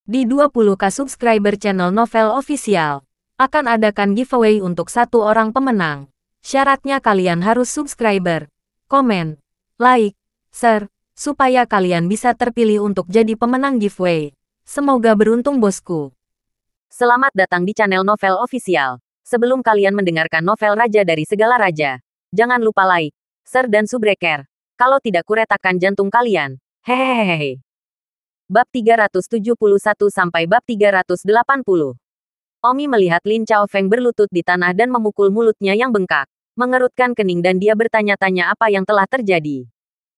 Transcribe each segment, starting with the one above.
Di 20K subscriber channel Novel Official, akan adakan giveaway untuk satu orang pemenang. Syaratnya kalian harus subscriber, komen, like, share, supaya kalian bisa terpilih untuk jadi pemenang giveaway. Semoga beruntung bosku. Selamat datang di channel Novel Official. Sebelum kalian mendengarkan novel Raja dari Segala Raja, jangan lupa like, share dan subscribe. Kalau tidak kuretakan jantung kalian. Hehehehe. Bab 371 sampai bab 380. Omi melihat Lin Chaofeng berlutut di tanah dan memukul mulutnya yang bengkak, mengerutkan kening dan dia bertanya-tanya apa yang telah terjadi.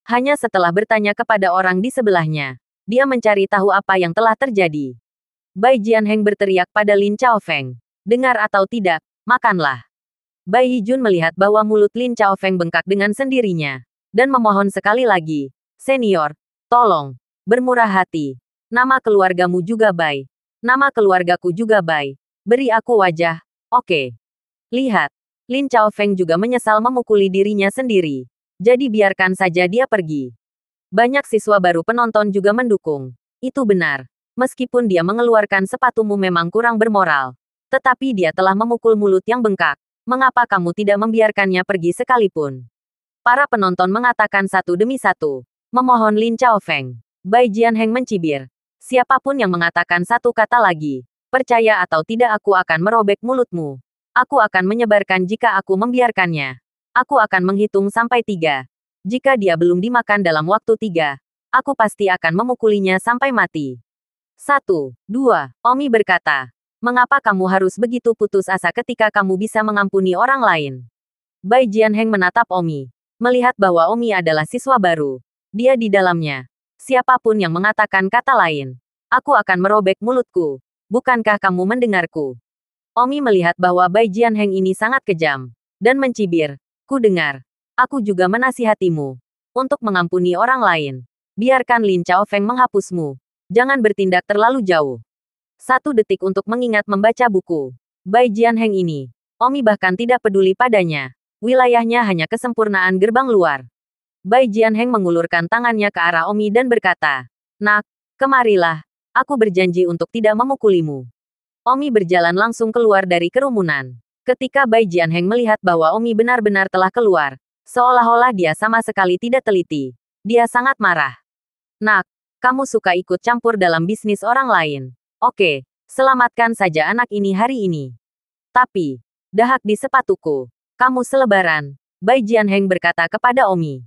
Hanya setelah bertanya kepada orang di sebelahnya, dia mencari tahu apa yang telah terjadi. Bai Jianheng berteriak pada Lin Chaofeng, "Dengar atau tidak, makanlah." Bai Yijun melihat bahwa mulut Lin Chaofeng bengkak dengan sendirinya, dan memohon sekali lagi, "Senior, tolong. Bermurah hati. Nama keluargamu juga Bai. Nama keluargaku juga Bai. Beri aku wajah, oke?" Lihat, Lin Chaofeng juga menyesal memukuli dirinya sendiri. Jadi biarkan saja dia pergi. Banyak siswa baru penonton juga mendukung. Itu benar. Meskipun dia mengeluarkan sepatumu memang kurang bermoral. Tetapi dia telah memukul mulut yang bengkak. Mengapa kamu tidak membiarkannya pergi sekalipun? Para penonton mengatakan satu demi satu. Memohon Lin Chaofeng. Bai Jianheng mencibir. "Siapapun yang mengatakan satu kata lagi, percaya atau tidak aku akan merobek mulutmu. Aku akan menyebarkan jika aku membiarkannya. Aku akan menghitung sampai 3. Jika dia belum dimakan dalam waktu 3, aku pasti akan memukulinya sampai mati." 1, 2, Omi berkata. "Mengapa kamu harus begitu putus asa ketika kamu bisa mengampuni orang lain?" Bai Jianheng menatap Omi. Melihat bahwa Omi adalah siswa baru. Dia di dalamnya. Siapapun yang mengatakan kata lain, aku akan merobek mulutku. Bukankah kamu mendengarku? Omi melihat bahwa Bai Jianheng ini sangat kejam. Dan mencibir. "Ku dengar. Aku juga menasihatimu. Untuk mengampuni orang lain. Biarkan Lin Chaofeng menghapusmu. Jangan bertindak terlalu jauh. 1 detik untuk mengingat membaca buku. Bai Jianheng ini. Omi bahkan tidak peduli padanya. Wilayahnya hanya kesempurnaan gerbang luar." Bai Jianheng mengulurkan tangannya ke arah Omi dan berkata, "Nak, kemarilah. Aku berjanji untuk tidak memukulimu." Omi berjalan langsung keluar dari kerumunan. Ketika Bai Jianheng melihat bahwa Omi benar-benar telah keluar, seolah-olah dia sama sekali tidak teliti. Dia sangat marah. "Nak, kamu suka ikut campur dalam bisnis orang lain. Oke, selamatkan saja anak ini hari ini. Tapi, dahak di sepatuku. Kamu selebaran." Bai Jianheng berkata kepada Omi.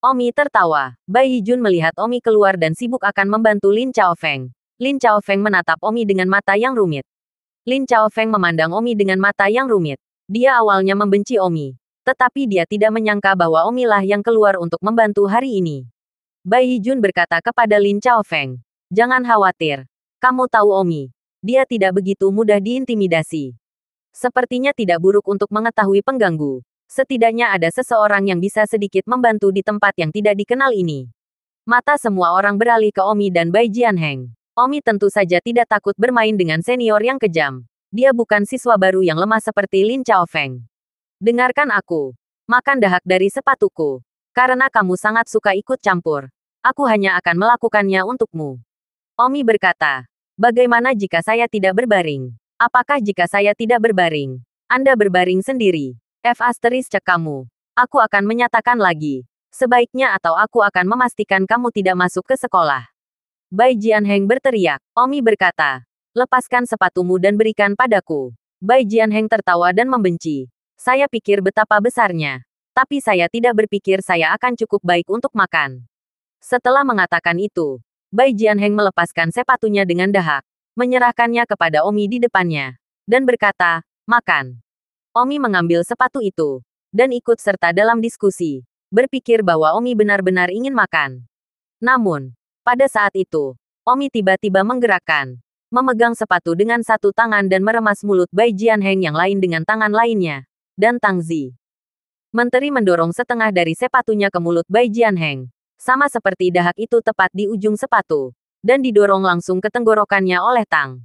Omi tertawa. Bai Yijun melihat Omi keluar dan sibuk akan membantu Lin Chaofeng. Lin Chaofeng menatap Omi dengan mata yang rumit. Lin Chaofeng memandang Omi dengan mata yang rumit. Dia awalnya membenci Omi. Tetapi dia tidak menyangka bahwa Omi lah yang keluar untuk membantu hari ini. Bai Yijun berkata kepada Lin Chaofeng, "Jangan khawatir. Kamu tahu Omi. Dia tidak begitu mudah diintimidasi. Sepertinya tidak buruk untuk mengetahui pengganggu. Setidaknya ada seseorang yang bisa sedikit membantu di tempat yang tidak dikenal ini." Mata semua orang beralih ke Omi dan Bai Jianheng. Omi tentu saja tidak takut bermain dengan senior yang kejam. Dia bukan siswa baru yang lemah seperti Lin Chaofeng. "Dengarkan aku. Makan dahak dari sepatuku. Karena kamu sangat suka ikut campur. Aku hanya akan melakukannya untukmu." Omi berkata, "Bagaimana jika saya tidak berbaring? Apakah jika saya tidak berbaring? Anda berbaring sendiri. Cek kamu. Aku akan menyatakan lagi. Sebaiknya atau aku akan memastikan kamu tidak masuk ke sekolah." Bai Jianheng berteriak. Omi berkata, "Lepaskan sepatumu dan berikan padaku." Bai Jianheng tertawa dan membenci. "Saya pikir betapa besarnya. Tapi saya tidak berpikir saya akan cukup baik untuk makan." Setelah mengatakan itu, Bai Jianheng melepaskan sepatunya dengan dahak, menyerahkannya kepada Omi di depannya, dan berkata, "Makan." Omi mengambil sepatu itu, dan ikut serta dalam diskusi, berpikir bahwa Omi benar-benar ingin makan. Namun, pada saat itu, Omi tiba-tiba menggerakkan, memegang sepatu dengan satu tangan dan meremas mulut Bai Jianheng yang lain dengan tangan lainnya, dan Tang Zi. Menteri mendorong setengah dari sepatunya ke mulut Bai Jianheng, sama seperti dahak itu tepat di ujung sepatu, dan didorong langsung ke tenggorokannya oleh Tang.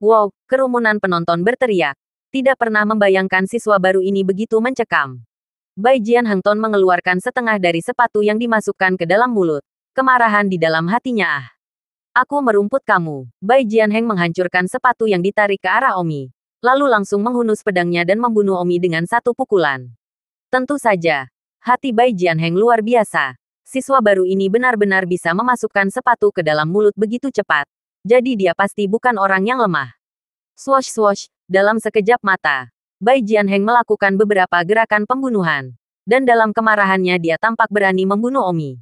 Wow, kerumunan penonton berteriak. Tidak pernah membayangkan siswa baru ini begitu mencekam. Bai Jianheng mengeluarkan setengah dari sepatu yang dimasukkan ke dalam mulut. Kemarahan di dalam hatinya. Aku merumput kamu. Bai Jianheng menghancurkan sepatu yang ditarik ke arah Omi. Lalu langsung menghunus pedangnya dan membunuh Omi dengan satu pukulan. Tentu saja. Hati Bai Jianheng luar biasa. Siswa baru ini benar-benar bisa memasukkan sepatu ke dalam mulut begitu cepat. Jadi dia pasti bukan orang yang lemah. Swosh-swosh, dalam sekejap mata. Bai Jianheng melakukan beberapa gerakan pembunuhan. Dan dalam kemarahannya dia tampak berani membunuh Omi.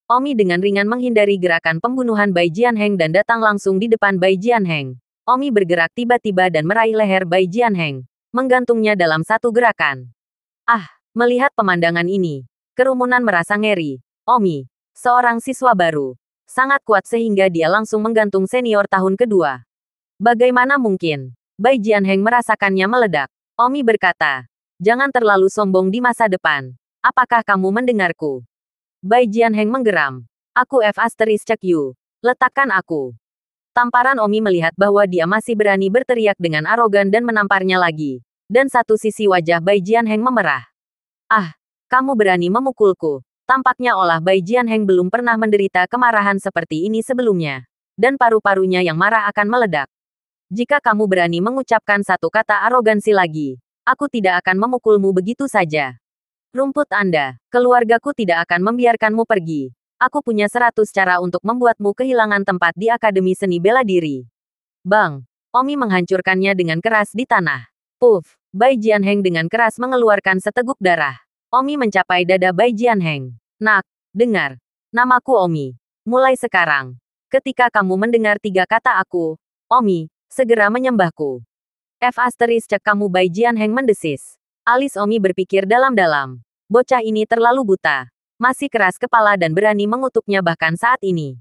Omi dengan ringan menghindari gerakan pembunuhan Bai Jianheng dan datang langsung di depan Bai Jianheng. Omi bergerak tiba-tiba dan meraih leher Bai Jianheng, menggantungnya dalam satu gerakan. Ah, melihat pemandangan ini, kerumunan merasa ngeri. Omi, seorang siswa baru, sangat kuat sehingga dia langsung menggantung senior tahun kedua. Bagaimana mungkin? Bai Jianheng merasakannya meledak. Omi berkata, jangan terlalu sombong di masa depan. Apakah kamu mendengarku? Bai Jianheng menggeram. Aku F*** you. Letakkan aku. Tamparan Omi melihat bahwa dia masih berani berteriak dengan arogan dan menamparnya lagi. Dan satu sisi wajah Bai Jianheng memerah. Ah, kamu berani memukulku. Tampaknya olah Bai Jianheng belum pernah menderita kemarahan seperti ini sebelumnya. Dan paru-parunya yang marah akan meledak. Jika kamu berani mengucapkan satu kata arogansi lagi, aku tidak akan memukulmu begitu saja. Rumput Anda, keluargaku tidak akan membiarkanmu pergi. Aku punya 100 cara untuk membuatmu kehilangan tempat di Akademi Seni Bela Diri. Bang, Omi menghancurkannya dengan keras di tanah. Puff, Bai Jianheng dengan keras mengeluarkan seteguk darah. Omi mencapai dada Bai Jianheng. Nak, dengar. Namaku Omi. Mulai sekarang, ketika kamu mendengar 3 kata aku, Omi, segera menyembahku. Kamu Bai Jianheng mendesis. Alis Omi berpikir dalam-dalam. Bocah ini terlalu buta. Masih keras kepala dan berani mengutuknya bahkan saat ini.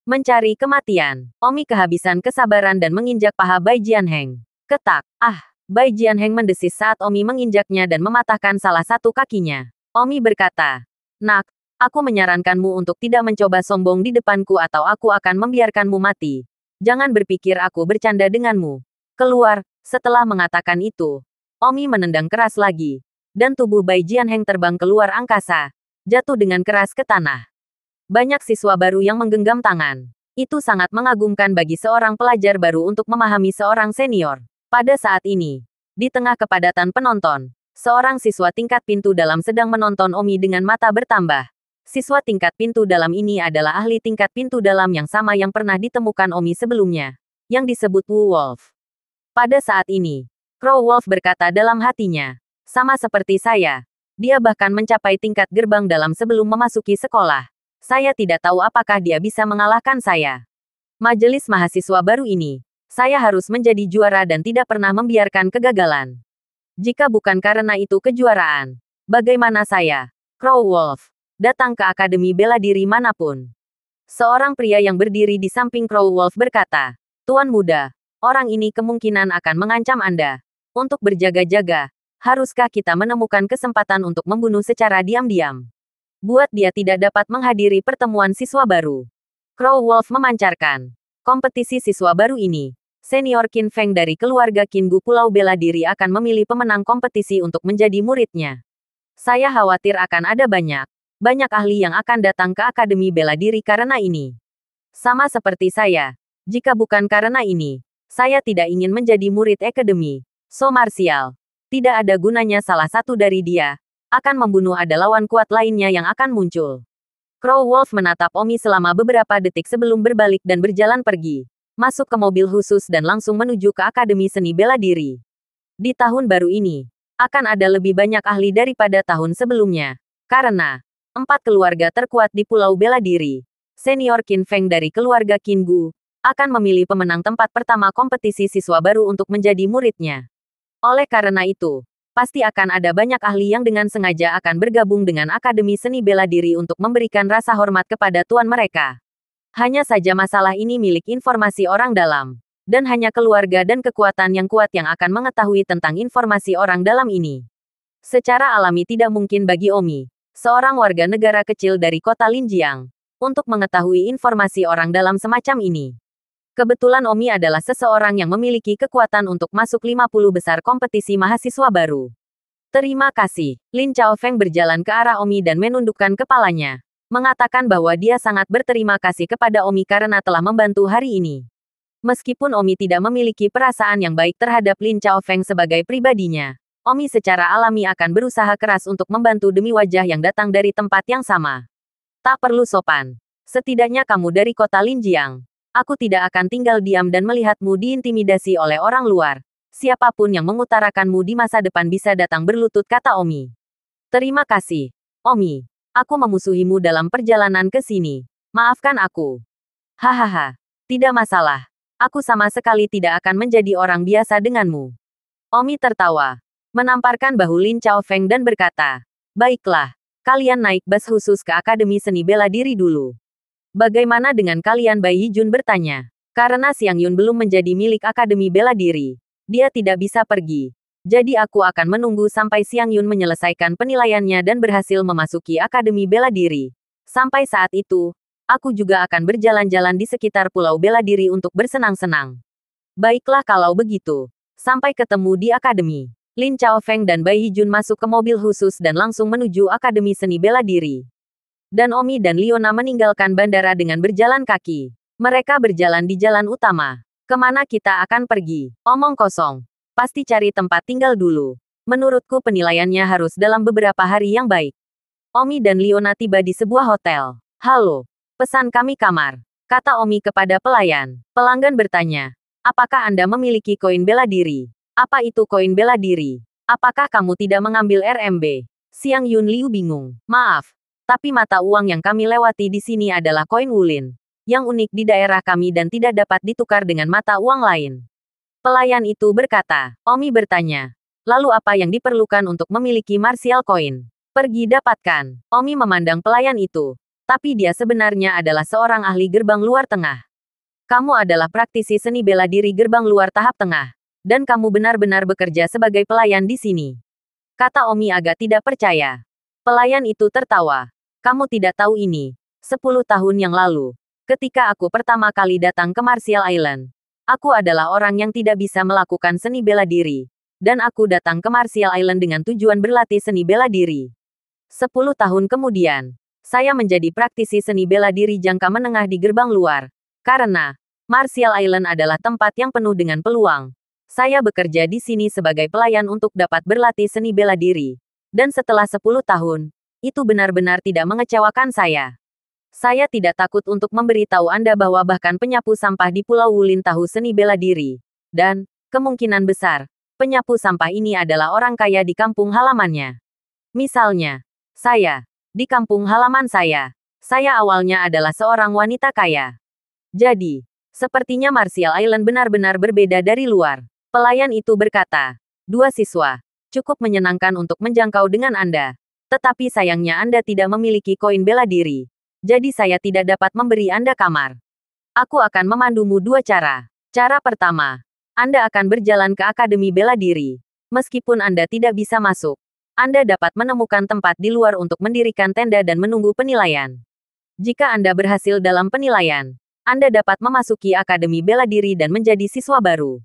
Mencari kematian. Omi kehabisan kesabaran dan menginjak paha Bai Jianheng. Ketak. Ah, Bai Jianheng mendesis saat Omi menginjaknya dan mematahkan salah satu kakinya. Omi berkata, Nak, aku menyarankanmu untuk tidak mencoba sombong di depanku atau aku akan membiarkanmu mati. Jangan berpikir aku bercanda denganmu. Keluar. Setelah mengatakan itu, Omi menendang keras lagi. Dan tubuh Bai Jianheng terbang keluar angkasa. Jatuh dengan keras ke tanah. Banyak siswa baru yang menggenggam tangan. Itu sangat mengagumkan bagi seorang pelajar baru untuk memahami seorang senior. Pada saat ini, di tengah kepadatan penonton, seorang siswa tingkat pintu dalam sedang menonton Omi dengan mata bertambah. Siswa tingkat pintu dalam ini adalah ahli tingkat pintu dalam yang sama yang pernah ditemukan Omi sebelumnya, yang disebut Wu Wolf. Pada saat ini, Crow Wolf berkata dalam hatinya, sama seperti saya. Dia bahkan mencapai tingkat gerbang dalam sebelum memasuki sekolah. Saya tidak tahu apakah dia bisa mengalahkan saya. Majelis mahasiswa baru ini, saya harus menjadi juara dan tidak pernah membiarkan kegagalan. Jika bukan karena itu kejuaraan, bagaimana saya, Crow Wolf, datang ke Akademi Bela Diri manapun? Seorang pria yang berdiri di samping Crow Wolf berkata, Tuan muda, orang ini kemungkinan akan mengancam Anda. Untuk berjaga-jaga, haruskah kita menemukan kesempatan untuk membunuh secara diam-diam? Buat dia tidak dapat menghadiri pertemuan siswa baru. Crow Wolf memancarkan. Kompetisi siswa baru ini, senior Qin Feng dari keluarga Qin Gu Pulau Bela Diri akan memilih pemenang kompetisi untuk menjadi muridnya. Saya khawatir akan ada banyak ahli yang akan datang ke Akademi Bela Diri karena ini. Sama seperti saya, jika bukan karena ini, saya tidak ingin menjadi murid Akademi So Martial. Tidak ada gunanya salah satu dari dia akan membunuh ada lawan kuat lainnya yang akan muncul. Crow Wolf menatap Omi selama beberapa detik sebelum berbalik dan berjalan pergi, masuk ke mobil khusus dan langsung menuju ke Akademi Seni Bela Diri. Di tahun baru ini, akan ada lebih banyak ahli daripada tahun sebelumnya. Karena 4 keluarga terkuat di Pulau Bela Diri, senior Qin Feng dari keluarga Qin Gu, akan memilih pemenang tempat pertama kompetisi siswa baru untuk menjadi muridnya. Oleh karena itu, pasti akan ada banyak ahli yang dengan sengaja akan bergabung dengan Akademi Seni Bela Diri untuk memberikan rasa hormat kepada tuan mereka. Hanya saja masalah ini milik informasi orang dalam, dan hanya keluarga dan kekuatan yang kuat yang akan mengetahui tentang informasi orang dalam ini. Secara alami tidak mungkin bagi Omi, seorang warga negara kecil dari kota Linjiang, untuk mengetahui informasi orang dalam semacam ini. Kebetulan Omi adalah seseorang yang memiliki kekuatan untuk masuk 50 besar kompetisi mahasiswa baru. Terima kasih. Lin Chaofeng berjalan ke arah Omi dan menundukkan kepalanya. mengatakan bahwa dia sangat berterima kasih kepada Omi karena telah membantu hari ini. Meskipun Omi tidak memiliki perasaan yang baik terhadap Lin Chaofeng sebagai pribadinya, Omi secara alami akan berusaha keras untuk membantu demi wajah yang datang dari tempat yang sama. Tak perlu sopan. Setidaknya kamu dari kota Linjiang. Aku tidak akan tinggal diam dan melihatmu diintimidasi oleh orang luar. Siapapun yang mengutarakanmu di masa depan bisa datang berlutut, kata Omi. Terima kasih, Omi. Aku memusuhimu dalam perjalanan ke sini. Maafkan aku. Hahaha. Tidak masalah. Aku sama sekali tidak akan menjadi orang biasa denganmu. Omi tertawa. Menamparkan bahu Lin Chaofeng dan berkata, baiklah. Kalian naik bus khusus ke Akademi Seni Bela Diri dulu. Bagaimana dengan kalian? Bai Hijun bertanya. Karena Xiang Yun belum menjadi milik Akademi Bela Diri, dia tidak bisa pergi. Jadi aku akan menunggu sampai Xiang Yun menyelesaikan penilaiannya dan berhasil memasuki Akademi Bela Diri. Sampai saat itu, aku juga akan berjalan-jalan di sekitar Pulau Bela Diri untuk bersenang-senang. Baiklah kalau begitu. Sampai ketemu di Akademi. Lin Chaofeng dan Bai Hijun masuk ke mobil khusus dan langsung menuju Akademi Seni Bela Diri. Dan Omi dan Leona meninggalkan bandara dengan berjalan kaki. Mereka berjalan di jalan utama. Kemana kita akan pergi? Omong kosong. Pasti cari tempat tinggal dulu. Menurutku penilaiannya harus dalam beberapa hari yang baik. Omi dan Leona tiba di sebuah hotel. Halo, pesan kami kamar, kata Omi kepada pelayan. Pelanggan bertanya, apakah Anda memiliki koin bela diri? Apa itu koin bela diri? Apakah kamu tidak mengambil RMB? Xiang Yun Liu bingung. Maaf, tapi mata uang yang kami lewati di sini adalah koin wulin, yang unik di daerah kami dan tidak dapat ditukar dengan mata uang lain. Pelayan itu berkata. Omi bertanya, lalu apa yang diperlukan untuk memiliki martial coin? Pergi dapatkan. Omi memandang pelayan itu. Tapi dia sebenarnya adalah seorang ahli gerbang luar tengah. Kamu adalah praktisi seni bela diri gerbang luar tahap tengah. Dan kamu benar-benar bekerja sebagai pelayan di sini. Kata Omi agak tidak percaya. Pelayan itu tertawa. Kamu tidak tahu ini. 10 tahun yang lalu, ketika aku pertama kali datang ke Martial Island, aku adalah orang yang tidak bisa melakukan seni bela diri. Dan aku datang ke Martial Island dengan tujuan berlatih seni bela diri. 10 tahun kemudian, saya menjadi praktisi seni bela diri jangka menengah di gerbang luar. Karena, Martial Island adalah tempat yang penuh dengan peluang. Saya bekerja di sini sebagai pelayan untuk dapat berlatih seni bela diri. Dan setelah 10 tahun, itu benar-benar tidak mengecewakan saya. Saya tidak takut untuk memberitahu Anda bahwa bahkan penyapu sampah di Pulau Wulin tahu seni bela diri. Dan, kemungkinan besar, penyapu sampah ini adalah orang kaya di kampung halamannya. Misalnya, saya. Di kampung halaman saya awalnya adalah seorang wanita kaya. Jadi, sepertinya Martial Island benar-benar berbeda dari luar. Pelayan itu berkata, 2 siswa. Cukup menyenangkan untuk menjangkau dengan Anda. Tetapi sayangnya Anda tidak memiliki koin bela diri. Jadi saya tidak dapat memberi Anda kamar. Aku akan memandumu 2 cara. Cara pertama, Anda akan berjalan ke Akademi Bela Diri. Meskipun Anda tidak bisa masuk, Anda dapat menemukan tempat di luar untuk mendirikan tenda dan menunggu penilaian. Jika Anda berhasil dalam penilaian, Anda dapat memasuki Akademi Bela Diri dan menjadi siswa baru.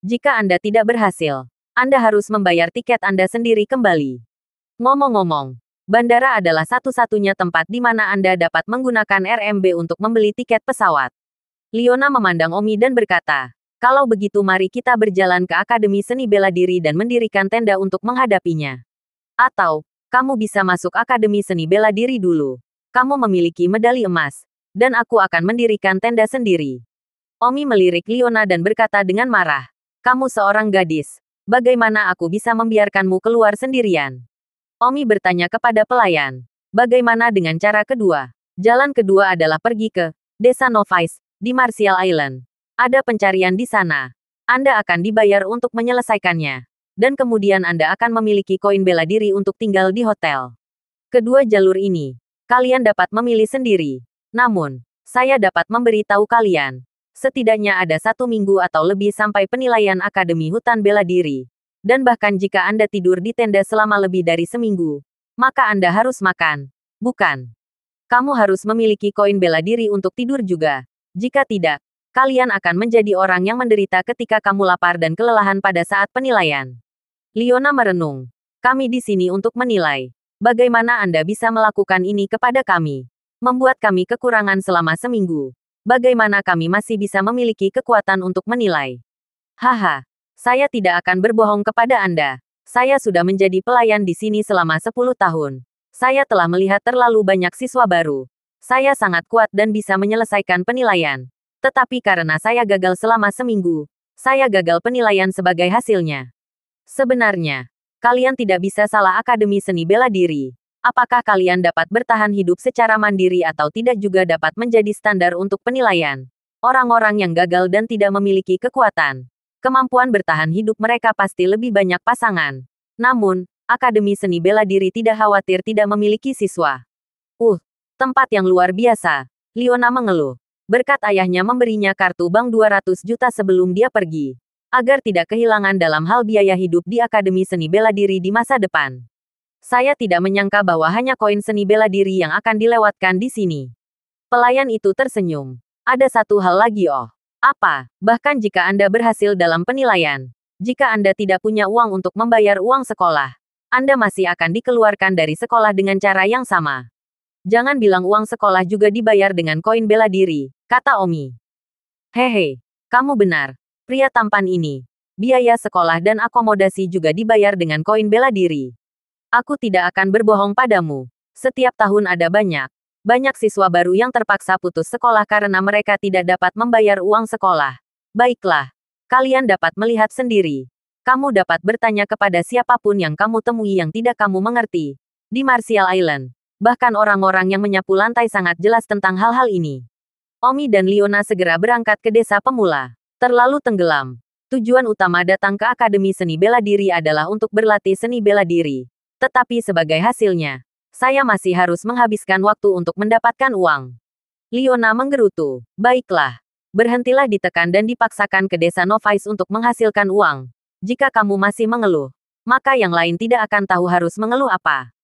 Jika Anda tidak berhasil, Anda harus membayar tiket Anda sendiri kembali. Ngomong-ngomong, bandara adalah satu-satunya tempat di mana Anda dapat menggunakan RMB untuk membeli tiket pesawat. Leona memandang Omi dan berkata, kalau begitu mari kita berjalan ke Akademi Seni Bela Diri dan mendirikan tenda untuk menghadapinya. Atau, kamu bisa masuk Akademi Seni Bela Diri dulu. Kamu memiliki medali emas, dan aku akan mendirikan tenda sendiri. Omi melirik Leona dan berkata dengan marah, kamu seorang gadis. Bagaimana aku bisa membiarkanmu keluar sendirian? Omi bertanya kepada pelayan, bagaimana dengan cara kedua? Jalan kedua adalah pergi ke Desa Novice, di Martial Island. Ada pencarian di sana. Anda akan dibayar untuk menyelesaikannya. Dan kemudian Anda akan memiliki koin bela diri untuk tinggal di hotel. Kedua jalur ini, kalian dapat memilih sendiri. Namun, saya dapat memberitahu kalian. Setidaknya ada 1 minggu atau lebih sampai penilaian Akademi Hutan Bela Diri. Dan bahkan jika Anda tidur di tenda selama lebih dari seminggu, maka Anda harus makan. Bukan. Kamu harus memiliki koin bela diri untuk tidur juga. Jika tidak, kalian akan menjadi orang yang menderita ketika kamu lapar dan kelelahan pada saat penilaian. Leona merenung. Kami di sini untuk menilai. Bagaimana Anda bisa melakukan ini kepada kami? Membuat kami kekurangan selama seminggu. Bagaimana kami masih bisa memiliki kekuatan untuk menilai? Haha, saya tidak akan berbohong kepada Anda. Saya sudah menjadi pelayan di sini selama 10 tahun. Saya telah melihat terlalu banyak siswa baru. Saya sangat kuat dan bisa menyelesaikan penilaian. Tetapi karena saya gagal selama seminggu, saya gagal penilaian sebagai hasilnya. Sebenarnya, kalian tidak bisa salah Akademi Seni Bela Diri. Apakah kalian dapat bertahan hidup secara mandiri atau tidak juga dapat menjadi standar untuk penilaian? Orang-orang yang gagal dan tidak memiliki kekuatan. Kemampuan bertahan hidup mereka pasti lebih banyak pasangan. Namun, Akademi Seni Bela Diri tidak khawatir tidak memiliki siswa. Tempat yang luar biasa. Leona mengeluh. Berkat ayahnya memberinya kartu bank 200 juta sebelum dia pergi. Agar tidak kehilangan dalam hal biaya hidup di Akademi Seni Bela Diri di masa depan. Saya tidak menyangka bahwa hanya koin seni bela diri yang akan dilewatkan di sini. Pelayan itu tersenyum. Ada satu hal lagi Apa? Bahkan jika Anda berhasil dalam penilaian. Jika Anda tidak punya uang untuk membayar uang sekolah. Anda masih akan dikeluarkan dari sekolah dengan cara yang sama. Jangan bilang uang sekolah juga dibayar dengan koin bela diri, kata Omi. Hehe, kamu benar. Pria tampan ini. Biaya sekolah dan akomodasi juga dibayar dengan koin bela diri. Aku tidak akan berbohong padamu. Setiap tahun ada banyak siswa baru yang terpaksa putus sekolah karena mereka tidak dapat membayar uang sekolah. Baiklah, kalian dapat melihat sendiri. Kamu dapat bertanya kepada siapapun yang kamu temui yang tidak kamu mengerti. Di Martial Island, bahkan orang-orang yang menyapu lantai sangat jelas tentang hal-hal ini. Omi dan Leona segera berangkat ke desa pemula. Terlalu tenggelam. Tujuan utama datang ke Akademi Seni Bela Diri adalah untuk berlatih seni bela diri. Tetapi sebagai hasilnya, saya masih harus menghabiskan waktu untuk mendapatkan uang. Leona menggerutu. Baiklah. Berhentilah ditekan dan dipaksakan ke desa Novice untuk menghasilkan uang. Jika kamu masih mengeluh, maka yang lain tidak akan tahu harus mengeluh apa.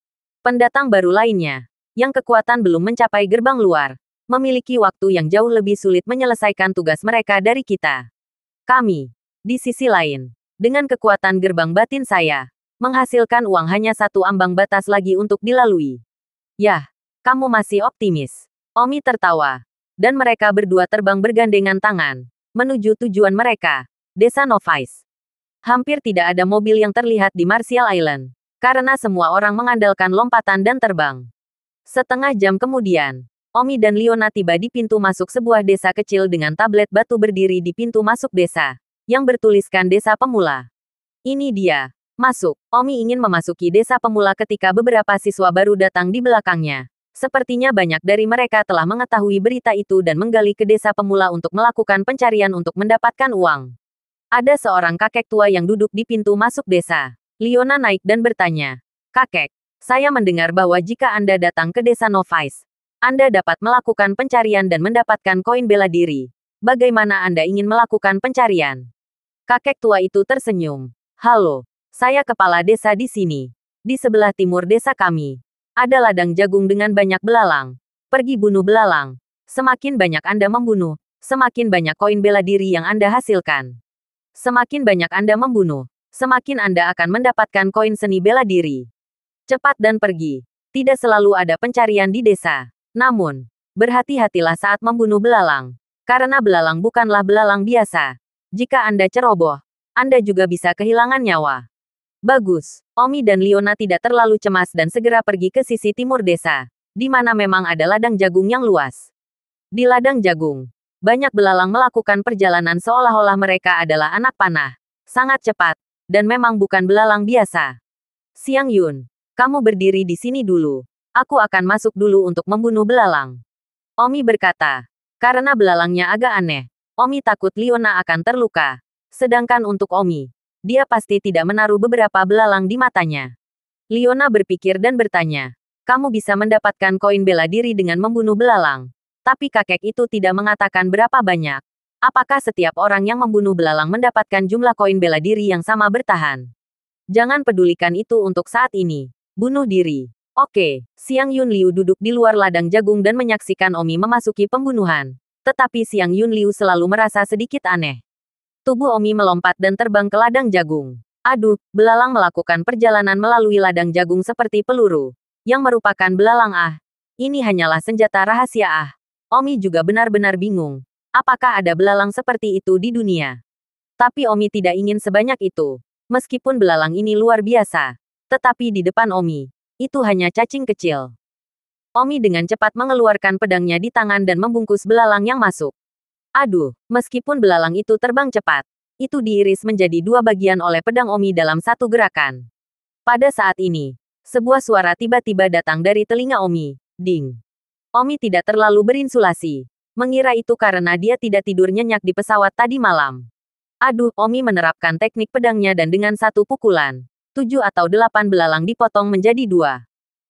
Pendatang baru lainnya, yang kekuatan belum mencapai gerbang luar, memiliki waktu yang jauh lebih sulit menyelesaikan tugas mereka dari kita. Kami, di sisi lain, dengan kekuatan gerbang batin saya, menghasilkan uang hanya satu ambang batas lagi untuk dilalui. Yah, kamu masih optimis. Omi tertawa. Dan mereka berdua terbang bergandengan tangan, menuju tujuan mereka, desa Novice. Hampir tidak ada mobil yang terlihat di Martial Island, karena semua orang mengandalkan lompatan dan terbang. Setengah jam kemudian, Omi dan Leona tiba di pintu masuk sebuah desa kecil dengan tablet batu berdiri di pintu masuk desa, yang bertuliskan Desa Pemula. Ini dia. Masuk. Omi ingin memasuki desa pemula ketika beberapa siswa baru datang di belakangnya. Sepertinya banyak dari mereka telah mengetahui berita itu dan menggali ke desa pemula untuk melakukan pencarian untuk mendapatkan uang. Ada seorang kakek tua yang duduk di pintu masuk desa. Leona naik dan bertanya, "Kakek, saya mendengar bahwa jika Anda datang ke desa Novice, Anda dapat melakukan pencarian dan mendapatkan koin bela diri. Bagaimana Anda ingin melakukan pencarian?" Kakek tua itu tersenyum. "Halo. Saya kepala desa di sini. Di sebelah timur desa kami, ada ladang jagung dengan banyak belalang. Pergi bunuh belalang. Semakin banyak Anda membunuh, semakin banyak koin bela diri yang Anda hasilkan. Semakin banyak Anda membunuh, semakin Anda akan mendapatkan koin seni bela diri. Cepat dan pergi. Tidak selalu ada pencarian di desa. Namun, berhati-hatilah saat membunuh belalang. Karena belalang bukanlah belalang biasa. Jika Anda ceroboh, Anda juga bisa kehilangan nyawa." Bagus. Omi dan Leona tidak terlalu cemas dan segera pergi ke sisi timur desa, di mana memang ada ladang jagung yang luas. Di ladang jagung, banyak belalang melakukan perjalanan seolah-olah mereka adalah anak panah. Sangat cepat, dan memang bukan belalang biasa. "Xiang Yun, kamu berdiri di sini dulu. Aku akan masuk dulu untuk membunuh belalang." Omi berkata. Karena belalangnya agak aneh, Omi takut Leona akan terluka. Sedangkan untuk Omi, dia pasti tidak menaruh beberapa belalang di matanya. Leona berpikir dan bertanya, "Kamu bisa mendapatkan koin bela diri dengan membunuh belalang." Tapi kakek itu tidak mengatakan berapa banyak. Apakah setiap orang yang membunuh belalang mendapatkan jumlah koin bela diri yang sama bertahan? Jangan pedulikan itu untuk saat ini. Bunuh diri. Oke, Xiang Yun Liu duduk di luar ladang jagung dan menyaksikan Omi memasuki pembunuhan. Tetapi Xiang Yun Liu selalu merasa sedikit aneh. Tubuh Omi melompat dan terbang ke ladang jagung. Aduh, belalang melakukan perjalanan melalui ladang jagung seperti peluru. Yang merupakan belalang Ini hanyalah senjata rahasia ah. Omi juga benar-benar bingung. Apakah ada belalang seperti itu di dunia? Tapi Omi tidak ingin sebanyak itu. Meskipun belalang ini luar biasa. Tetapi di depan Omi, itu hanya cacing kecil. Omi dengan cepat mengeluarkan pedangnya di tangan dan membungkus belalang yang masuk. Aduh, meskipun belalang itu terbang cepat, itu diiris menjadi dua bagian oleh pedang Omi dalam satu gerakan. Pada saat ini, sebuah suara tiba-tiba datang dari telinga Omi. Ding. Omi tidak terlalu berinsulasi. Mengira itu karena dia tidak tidur nyenyak di pesawat tadi malam. Aduh, Omi menerapkan teknik pedangnya dan dengan satu pukulan, 7 atau 8 belalang dipotong menjadi 2.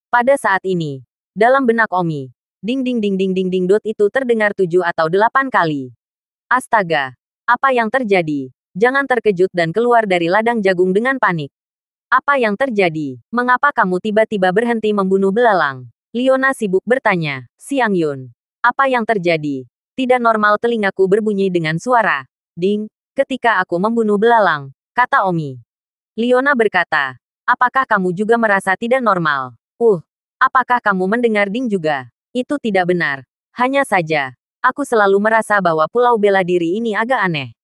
Pada saat ini, dalam benak Omi, ding ding ding ding ding ding dot itu terdengar 7 atau 8 kali. Astaga, apa yang terjadi? Jangan terkejut dan keluar dari ladang jagung dengan panik. Apa yang terjadi? Mengapa kamu tiba-tiba berhenti membunuh belalang? Liona sibuk bertanya. Siang Yun. Apa yang terjadi? Tidak normal, telingaku berbunyi dengan suara. Ding, ketika aku membunuh belalang, kata Omi. Liona berkata, apakah kamu juga merasa tidak normal? Apakah kamu mendengar ding juga? Itu tidak benar. Hanya saja, aku selalu merasa bahwa pulau bela diri ini agak aneh.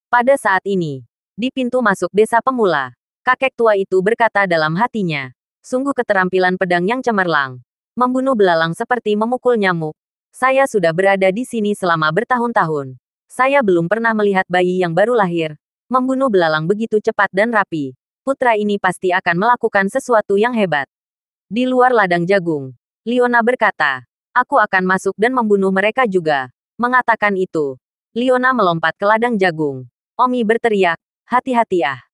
Pada saat ini, di pintu masuk desa pemula, kakek tua itu berkata dalam hatinya, sungguh keterampilan pedang yang cemerlang. Membunuh belalang seperti memukul nyamuk. Saya sudah berada di sini selama bertahun-tahun. Saya belum pernah melihat bayi yang baru lahir membunuh belalang begitu cepat dan rapi. Putra ini pasti akan melakukan sesuatu yang hebat. Di luar ladang jagung, Liona berkata, aku akan masuk dan membunuh mereka juga. Mengatakan itu, Liona melompat ke ladang jagung. Omi berteriak, hati-hati ah.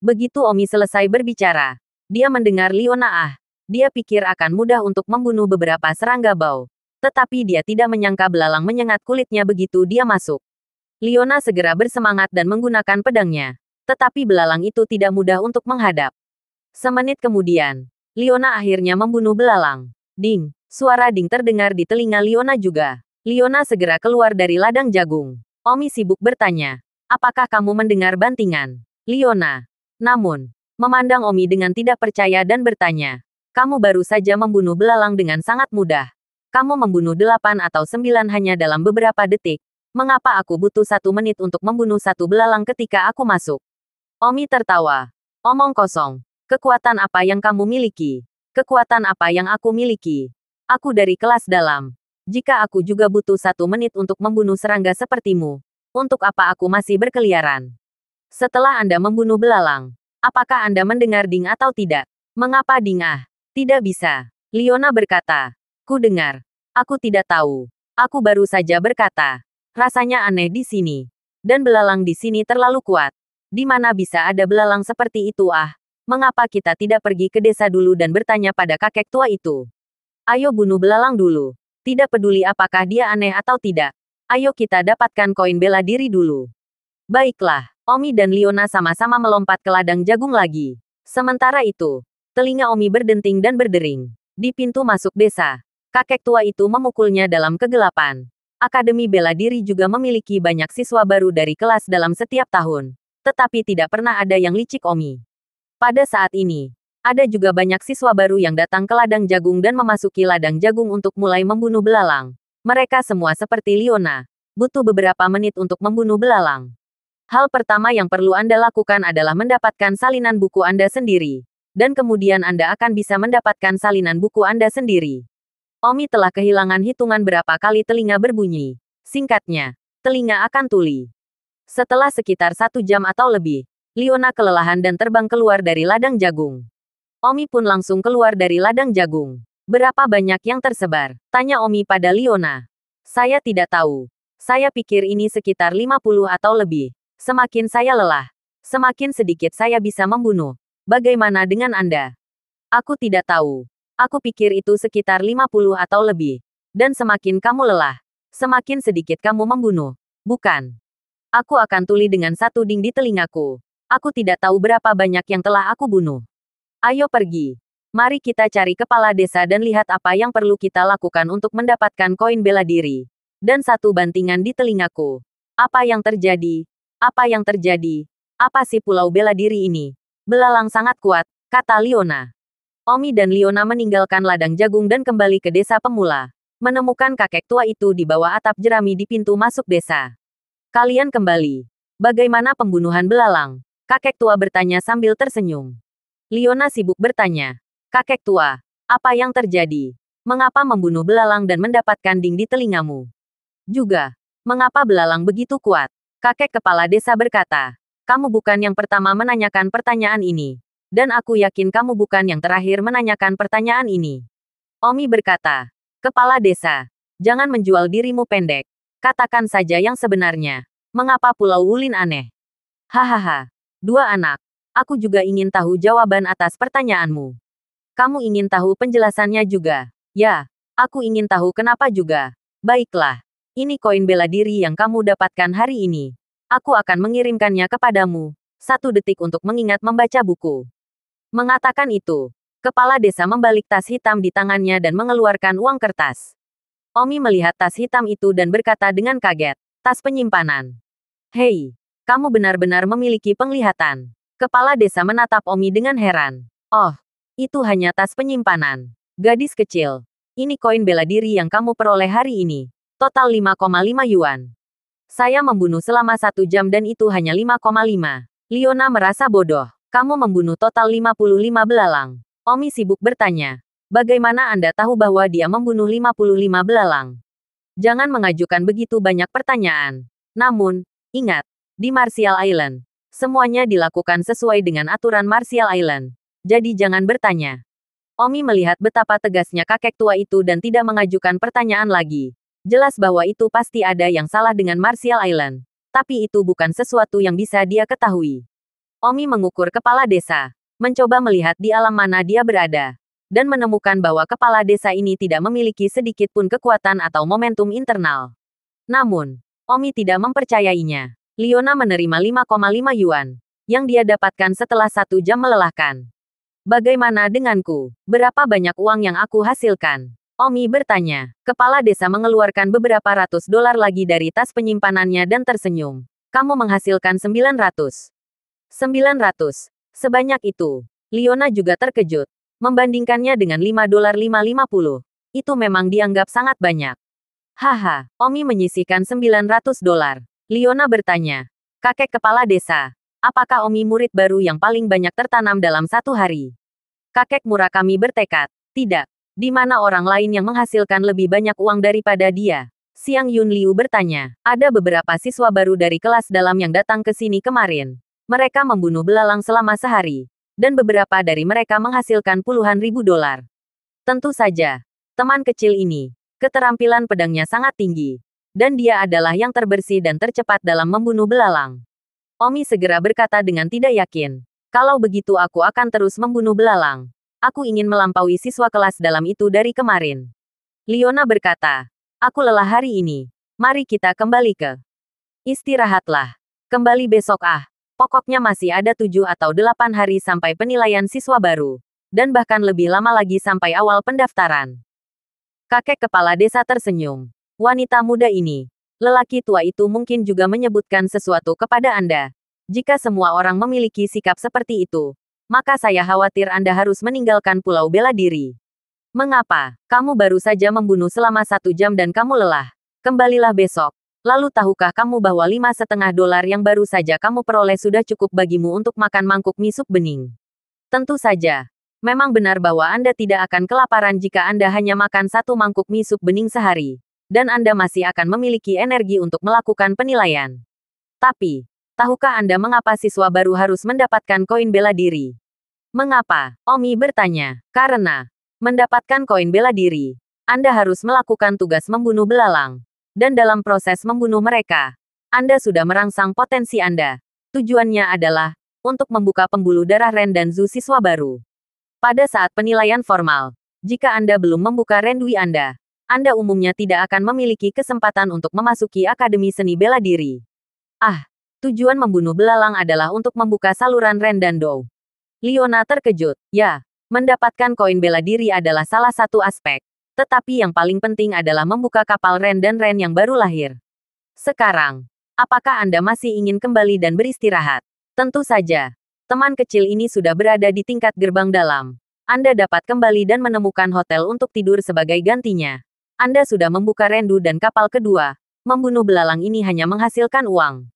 Begitu Omi selesai berbicara, dia mendengar Liona ah. Dia pikir akan mudah untuk membunuh beberapa serangga bau. Tetapi dia tidak menyangka belalang menyengat kulitnya begitu dia masuk. Liona segera bersemangat dan menggunakan pedangnya. Tetapi belalang itu tidak mudah untuk menghadap. Semenit kemudian, Liona akhirnya membunuh belalang. Ding, suara ding terdengar di telinga Liona juga. Liona segera keluar dari ladang jagung. Omi sibuk bertanya, apakah kamu mendengar bantingan? Liona, namun, memandang Omi dengan tidak percaya dan bertanya, kamu baru saja membunuh belalang dengan sangat mudah. Kamu membunuh 8 atau 9 hanya dalam beberapa detik. Mengapa aku butuh 1 menit untuk membunuh 1 belalang ketika aku masuk? Omi tertawa. Omong kosong. Kekuatan apa yang kamu miliki? Kekuatan apa yang aku miliki? Aku dari kelas dalam. Jika aku juga butuh 1 menit untuk membunuh serangga sepertimu, untuk apa aku masih berkeliaran? Setelah Anda membunuh belalang, apakah Anda mendengar ding atau tidak? Mengapa ding ah? Tidak bisa. Liona berkata. Ku dengar. Aku tidak tahu. Aku baru saja berkata. Rasanya aneh di sini. Dan belalang di sini terlalu kuat. Di mana bisa ada belalang seperti itu ah? Mengapa kita tidak pergi ke desa dulu dan bertanya pada kakek tua itu? Ayo bunuh belalang dulu. Tidak peduli apakah dia aneh atau tidak. Ayo kita dapatkan koin bela diri dulu. Baiklah. Omi dan Liona sama-sama melompat ke ladang jagung lagi. Sementara itu, telinga Omi berdenting dan berdering. Di pintu masuk desa, kakek tua itu memukulnya dalam kegelapan. Akademi bela diri juga memiliki banyak siswa baru dari kelas dalam setiap tahun. Tetapi tidak pernah ada yang licik Omi. Pada saat ini, ada juga banyak siswa baru yang datang ke ladang jagung dan memasuki ladang jagung untuk mulai membunuh belalang. Mereka semua seperti Liona, butuh beberapa menit untuk membunuh belalang. Hal pertama yang perlu Anda lakukan adalah mendapatkan salinan buku Anda sendiri. Dan kemudian Anda akan bisa mendapatkan salinan buku Anda sendiri. Omi telah kehilangan hitungan berapa kali telinga berbunyi. Singkatnya, telinga akan tuli. Setelah sekitar 1 jam atau lebih, Liona kelelahan dan terbang keluar dari ladang jagung. Omi pun langsung keluar dari ladang jagung. Berapa banyak yang tersebar? Tanya Omi pada Liona. Saya tidak tahu. Saya pikir ini sekitar 50 atau lebih. Semakin saya lelah, semakin sedikit saya bisa membunuh. Bagaimana dengan Anda? Aku tidak tahu. Aku pikir itu sekitar 50 atau lebih. Dan semakin kamu lelah, semakin sedikit kamu membunuh. Bukan. Aku akan tuli dengan 1 ding di telingaku. Aku tidak tahu berapa banyak yang telah aku bunuh. Ayo pergi. Mari kita cari kepala desa dan lihat apa yang perlu kita lakukan untuk mendapatkan koin bela diri. Dan 1 bantingan di telingaku. Apa yang terjadi? Apa yang terjadi? Apa sih pulau bela diri ini? Belalang sangat kuat, kata Liona. Omi dan Liona meninggalkan ladang jagung dan kembali ke desa pemula. Menemukan kakek tua itu di bawah atap jerami di pintu masuk desa. Kalian kembali. Bagaimana pembunuhan belalang? Kakek tua bertanya sambil tersenyum. Liona sibuk bertanya. Kakek tua, apa yang terjadi? Mengapa membunuh belalang dan mendapatkan ding di telingamu? Juga, mengapa belalang begitu kuat? Kakek kepala desa berkata. Kamu bukan yang pertama menanyakan pertanyaan ini. Dan aku yakin kamu bukan yang terakhir menanyakan pertanyaan ini. Omi berkata, Kepala desa, jangan menjual dirimu pendek. Katakan saja yang sebenarnya. Mengapa Pulau Wulin aneh? Hahaha, dua anak. Aku juga ingin tahu jawaban atas pertanyaanmu. Kamu ingin tahu penjelasannya juga? Ya, aku ingin tahu kenapa juga. Baiklah, ini koin bela diri yang kamu dapatkan hari ini. Aku akan mengirimkannya kepadamu. 1 detik untuk mengingat membaca buku. Mengatakan itu, kepala desa membalik tas hitam di tangannya dan mengeluarkan uang kertas. Omi melihat tas hitam itu dan berkata dengan kaget, tas penyimpanan. Hei, kamu benar-benar memiliki penglihatan. Kepala desa menatap Omi dengan heran. Oh, itu hanya tas penyimpanan. Gadis kecil, ini koin bela diri yang kamu peroleh hari ini. Total 5,5 yuan. Saya membunuh selama 1 jam dan itu hanya 5,5. Liona merasa bodoh. Kamu membunuh total 55 belalang. Omi sibuk bertanya. Bagaimana Anda tahu bahwa dia membunuh 55 belalang? Jangan mengajukan begitu banyak pertanyaan. Namun, ingat, di Martial Island, semuanya dilakukan sesuai dengan aturan Martial Island. Jadi jangan bertanya. Omi melihat betapa tegasnya kakek tua itu dan tidak mengajukan pertanyaan lagi. Jelas bahwa itu pasti ada yang salah dengan Martial Island. Tapi itu bukan sesuatu yang bisa dia ketahui. Omi mengukur kepala desa, mencoba melihat di alam mana dia berada, dan menemukan bahwa kepala desa ini tidak memiliki sedikit pun kekuatan atau momentum internal. Namun, Omi tidak mempercayainya. Liona menerima 5,5 yuan, yang dia dapatkan setelah 1 jam melelahkan. Bagaimana denganku? Berapa banyak uang yang aku hasilkan? Omi bertanya. Kepala desa mengeluarkan beberapa ratus dolar lagi dari tas penyimpanannya dan tersenyum. Kamu menghasilkan 900. 900. Sebanyak itu. Liona juga terkejut. Membandingkannya dengan 5 dolar 550. Itu memang dianggap sangat banyak. Haha, Omi menyisihkan 900 dolar. Liona bertanya. Kakek kepala desa. Apakah Omi murid baru yang paling banyak tertanam dalam 1 hari? Kakek Murakami bertekad. Tidak. Di mana orang lain yang menghasilkan lebih banyak uang daripada dia? Siang Yun Liu bertanya. Ada beberapa siswa baru dari kelas dalam yang datang ke sini kemarin. Mereka membunuh belalang selama sehari, dan beberapa dari mereka menghasilkan puluhan ribu dolar. Tentu saja, teman kecil ini, keterampilan pedangnya sangat tinggi, dan dia adalah yang terbersih dan tercepat dalam membunuh belalang. Omi segera berkata dengan tidak yakin, kalau begitu aku akan terus membunuh belalang. Aku ingin melampaui siswa kelas dalam itu dari kemarin. Liona berkata, aku lelah hari ini. Mari kita kembali ke istirahatlah. Kembali besok Pokoknya masih ada 7 atau 8 hari sampai penilaian siswa baru. Dan bahkan lebih lama lagi sampai awal pendaftaran. Kakek kepala desa tersenyum. Wanita muda ini, lelaki tua itu mungkin juga menyebutkan sesuatu kepada Anda. Jika semua orang memiliki sikap seperti itu, maka saya khawatir Anda harus meninggalkan Pulau Bela Diri. Mengapa? Kamu baru saja membunuh selama 1 jam dan kamu lelah. Kembalilah besok. Lalu tahukah kamu bahwa 5,5 dolar yang baru saja kamu peroleh sudah cukup bagimu untuk makan mangkuk mie sup bening? Tentu saja. Memang benar bahwa Anda tidak akan kelaparan jika Anda hanya makan 1 mangkuk mie sup bening sehari. Dan Anda masih akan memiliki energi untuk melakukan penilaian. Tapi, tahukah Anda mengapa siswa baru harus mendapatkan koin bela diri? Mengapa? Omi bertanya. Karena, mendapatkan koin bela diri, Anda harus melakukan tugas membunuh belalang. Dan dalam proses membunuh mereka, Anda sudah merangsang potensi Anda. Tujuannya adalah untuk membuka pembuluh darah Ren dan Zu siswa baru. Pada saat penilaian formal, jika Anda belum membuka Rendui Anda umumnya tidak akan memiliki kesempatan untuk memasuki Akademi Seni Bela Diri. Tujuan membunuh belalang adalah untuk membuka saluran Ren dan Dou. Liona terkejut. Ya, mendapatkan koin bela diri adalah salah satu aspek. Tetapi yang paling penting adalah membuka kapal Ren dan Ren yang baru lahir. Sekarang, apakah Anda masih ingin kembali dan beristirahat? Tentu saja. Teman kecil ini sudah berada di tingkat gerbang dalam. Anda dapat kembali dan menemukan hotel untuk tidur sebagai gantinya. Anda sudah membuka rendu dan kapal kedua. Membunuh belalang ini hanya menghasilkan uang.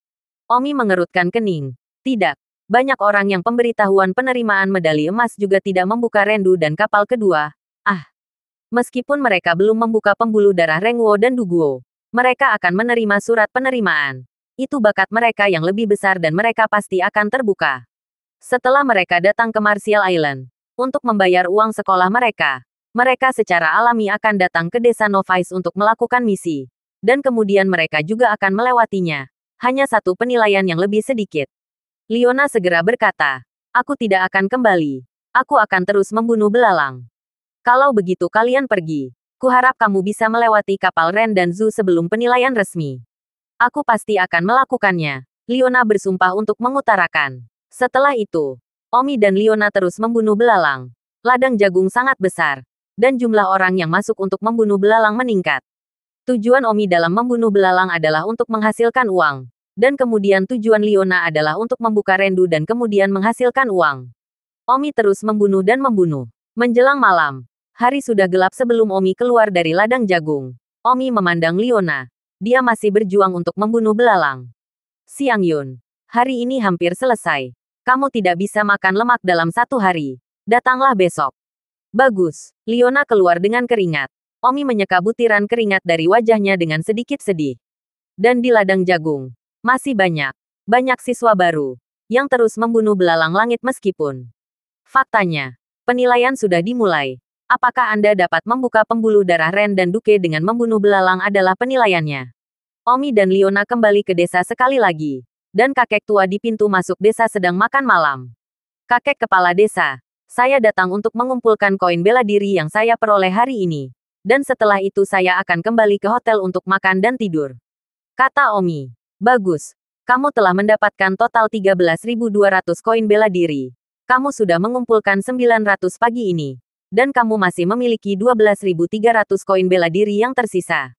Omi mengerutkan kening. Tidak. Banyak orang yang pemberitahuan penerimaan medali emas juga tidak membuka rendu dan kapal kedua. Ah. Meskipun mereka belum membuka pembuluh darah Rengwo dan Duguo, mereka akan menerima surat penerimaan. Itu bakat mereka yang lebih besar dan mereka pasti akan terbuka. Setelah mereka datang ke Martial Island untuk membayar uang sekolah mereka, mereka secara alami akan datang ke desa Novice untuk melakukan misi. Dan kemudian mereka juga akan melewatinya. Hanya satu penilaian yang lebih sedikit. Leona segera berkata, aku tidak akan kembali. Aku akan terus membunuh belalang. Kalau begitu kalian pergi. Kuharap kamu bisa melewati kapal Ren dan Zhu sebelum penilaian resmi. Aku pasti akan melakukannya. Leona bersumpah untuk mengutarakan. Setelah itu, Omi dan Leona terus membunuh belalang. Ladang jagung sangat besar. Dan jumlah orang yang masuk untuk membunuh belalang meningkat. Tujuan Omi dalam membunuh belalang adalah untuk menghasilkan uang. Dan kemudian tujuan Leona adalah untuk membuka rendu dan kemudian menghasilkan uang. Omi terus membunuh dan membunuh. Menjelang malam, hari sudah gelap sebelum Omi keluar dari ladang jagung. Omi memandang Leona. Dia masih berjuang untuk membunuh belalang. Xiang Yun, hari ini hampir selesai. Kamu tidak bisa makan lemak dalam satu hari. Datanglah besok. Bagus. Leona keluar dengan keringat. Omi menyeka butiran keringat dari wajahnya dengan sedikit sedih. Dan di ladang jagung, masih banyak siswa baru, yang terus membunuh belalang langit meskipun. Faktanya, penilaian sudah dimulai. Apakah Anda dapat membuka pembuluh darah Ren dan Duke dengan membunuh belalang adalah penilaiannya. Omi dan Leona kembali ke desa sekali lagi. Dan kakek tua di pintu masuk desa sedang makan malam. Kakek kepala desa, saya datang untuk mengumpulkan koin bela diri yang saya peroleh hari ini. Dan setelah itu saya akan kembali ke hotel untuk makan dan tidur. Kata Omi. Bagus. Kamu telah mendapatkan total 13.200 koin bela diri. Kamu sudah mengumpulkan 900 pagi ini. Dan kamu masih memiliki 12.300 koin bela diri yang tersisa.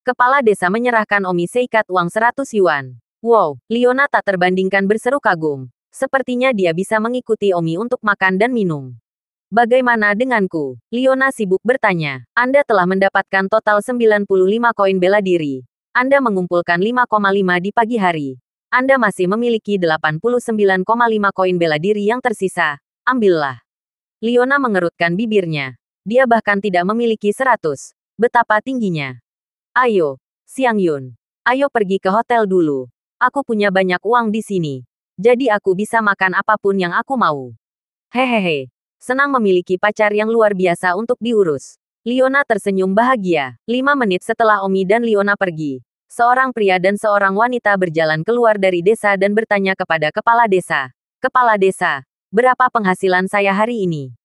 Kepala desa menyerahkan Omi seikat uang 100 yuan. Wow, Leona tak terbandingkan berseru kagum. Sepertinya dia bisa mengikuti Omi untuk makan dan minum. Bagaimana denganku? Leona sibuk bertanya. Anda telah mendapatkan total 95 koin bela diri. Anda mengumpulkan 5,5 di pagi hari. Anda masih memiliki 89,5 koin bela diri yang tersisa. Ambillah. Leona mengerutkan bibirnya. Dia bahkan tidak memiliki 100. Betapa tingginya. Ayo, Xiang Yun. Ayo pergi ke hotel dulu. Aku punya banyak uang di sini. Jadi aku bisa makan apapun yang aku mau. Hehehe. Senang memiliki pacar yang luar biasa untuk diurus. Leona tersenyum bahagia. 5 menit setelah Omi dan Leona pergi, seorang pria dan seorang wanita berjalan keluar dari desa dan bertanya kepada kepala desa. Kepala desa, berapa penghasilan saya hari ini?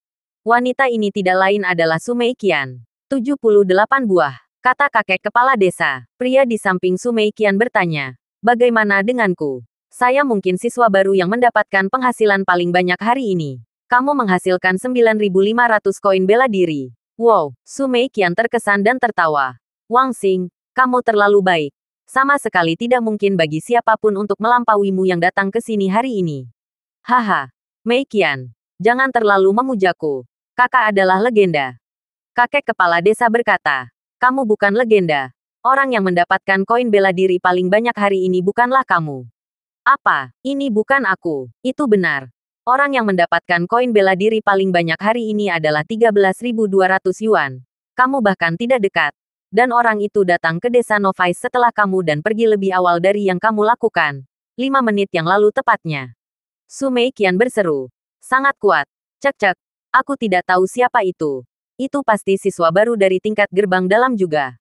Wanita ini tidak lain adalah Sumei Qian. 78 buah, kata kakek kepala desa. Pria di samping Sumei Qian bertanya. Bagaimana denganku? Saya mungkin siswa baru yang mendapatkan penghasilan paling banyak hari ini. Kamu menghasilkan 9.500 koin bela diri. Wow, Sumei Qian terkesan dan tertawa. Wang Xing, kamu terlalu baik. Sama sekali tidak mungkin bagi siapapun untuk melampauimu yang datang ke sini hari ini. Haha, Mei Qian, jangan terlalu memujaku. Kakak adalah legenda. Kakek kepala desa berkata, kamu bukan legenda. Orang yang mendapatkan koin bela diri paling banyak hari ini bukanlah kamu. Apa? Ini bukan aku. Itu benar. Orang yang mendapatkan koin bela diri paling banyak hari ini adalah 13.200 yuan. Kamu bahkan tidak dekat. Dan orang itu datang ke desa Novice setelah kamu dan pergi lebih awal dari yang kamu lakukan. 5 menit yang lalu tepatnya. Sumei Qian berseru. Sangat kuat. Cek-cek. Aku tidak tahu siapa itu. Itu pasti siswa baru dari tingkat gerbang dalam juga.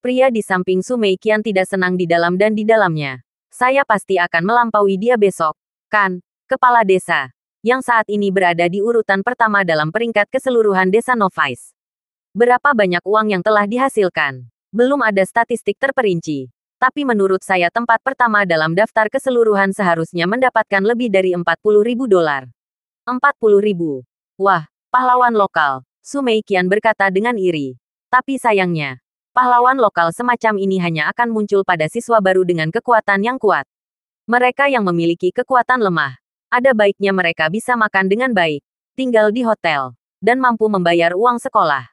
Pria di samping Sumei Qian tidak senang di dalam dan di dalamnya. Saya pasti akan melampaui dia besok. Kan, kepala desa. Yang saat ini berada di urutan pertama dalam peringkat keseluruhan desa Novice. Berapa banyak uang yang telah dihasilkan? Belum ada statistik terperinci. Tapi menurut saya tempat pertama dalam daftar keseluruhan seharusnya mendapatkan lebih dari 40.000 dolar. 40.000. Wah, pahlawan lokal. Sumei Qian berkata dengan iri. Tapi sayangnya, pahlawan lokal semacam ini hanya akan muncul pada siswa baru dengan kekuatan yang kuat. Mereka yang memiliki kekuatan lemah, ada baiknya mereka bisa makan dengan baik, tinggal di hotel, dan mampu membayar uang sekolah.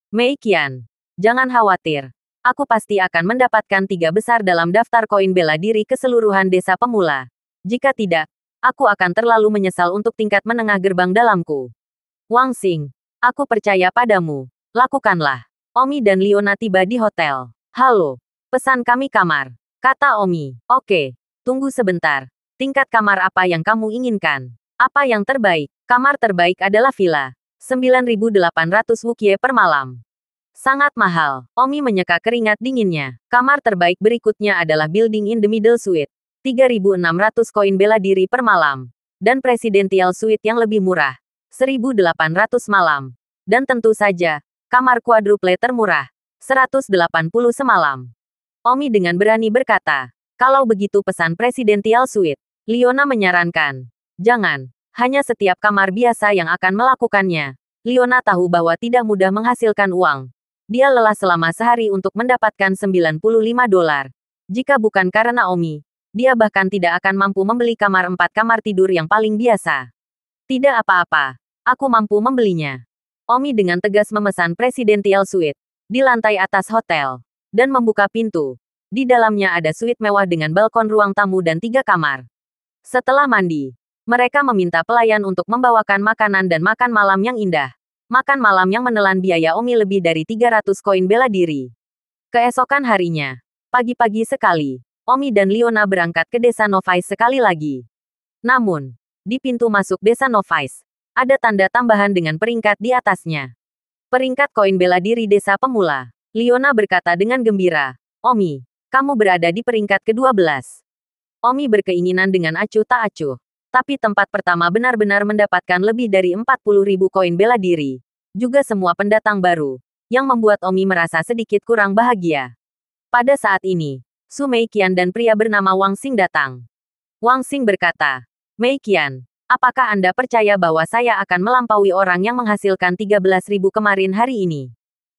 Mei Qian, jangan khawatir. Aku pasti akan mendapatkan 3 besar dalam daftar koin bela diri keseluruhan desa pemula. Jika tidak, aku akan terlalu menyesal untuk tingkat menengah gerbang dalamku. Wang Xing, aku percaya padamu. Lakukanlah. Omi dan Liona tiba di hotel. Halo, pesan kami kamar, kata Omi. Oke, tunggu sebentar. Tingkat kamar apa yang kamu inginkan? Apa yang terbaik? Kamar terbaik adalah villa. 9.800 wukie per malam. Sangat mahal. Omi menyeka keringat dinginnya. Kamar terbaik berikutnya adalah Building in the Middle Suite. 3.600 koin bela diri per malam. Dan Presidential Suite yang lebih murah. 1.800 malam. Dan tentu saja, kamar quadruple termurah. 180 semalam. Omi dengan berani berkata, kalau begitu pesan Presidential Suite. Liona menyarankan, jangan, hanya setiap kamar biasa yang akan melakukannya. Liona tahu bahwa tidak mudah menghasilkan uang. Dia lelah selama sehari untuk mendapatkan $95. Jika bukan karena Omi, dia bahkan tidak akan mampu membeli kamar 4 kamar tidur yang paling biasa. Tidak apa-apa, aku mampu membelinya. Omi dengan tegas memesan Presidential Suite di lantai atas hotel dan membuka pintu. Di dalamnya ada suite mewah dengan balkon ruang tamu dan 3 kamar. Setelah mandi, mereka meminta pelayan untuk membawakan makanan dan makan malam yang indah. Makan malam yang menelan biaya Omi lebih dari 300 koin bela diri. Keesokan harinya, pagi-pagi sekali, Omi dan Liona berangkat ke desa Novice sekali lagi. Namun, di pintu masuk desa Novice, ada tanda tambahan dengan peringkat di atasnya. Peringkat koin bela diri desa pemula. Liona berkata dengan gembira, Omi, kamu berada di peringkat ke-12. Omi berkeinginan dengan acuh tak acuh. Tapi tempat pertama benar-benar mendapatkan lebih dari 40.000 koin bela diri. Juga semua pendatang baru, yang membuat Omi merasa sedikit kurang bahagia. Pada saat ini, Su Mei Qian dan pria bernama Wang Xing datang. Wang Xing berkata, Mei Qian, apakah Anda percaya bahwa saya akan melampaui orang yang menghasilkan 13.000 kemarin hari ini?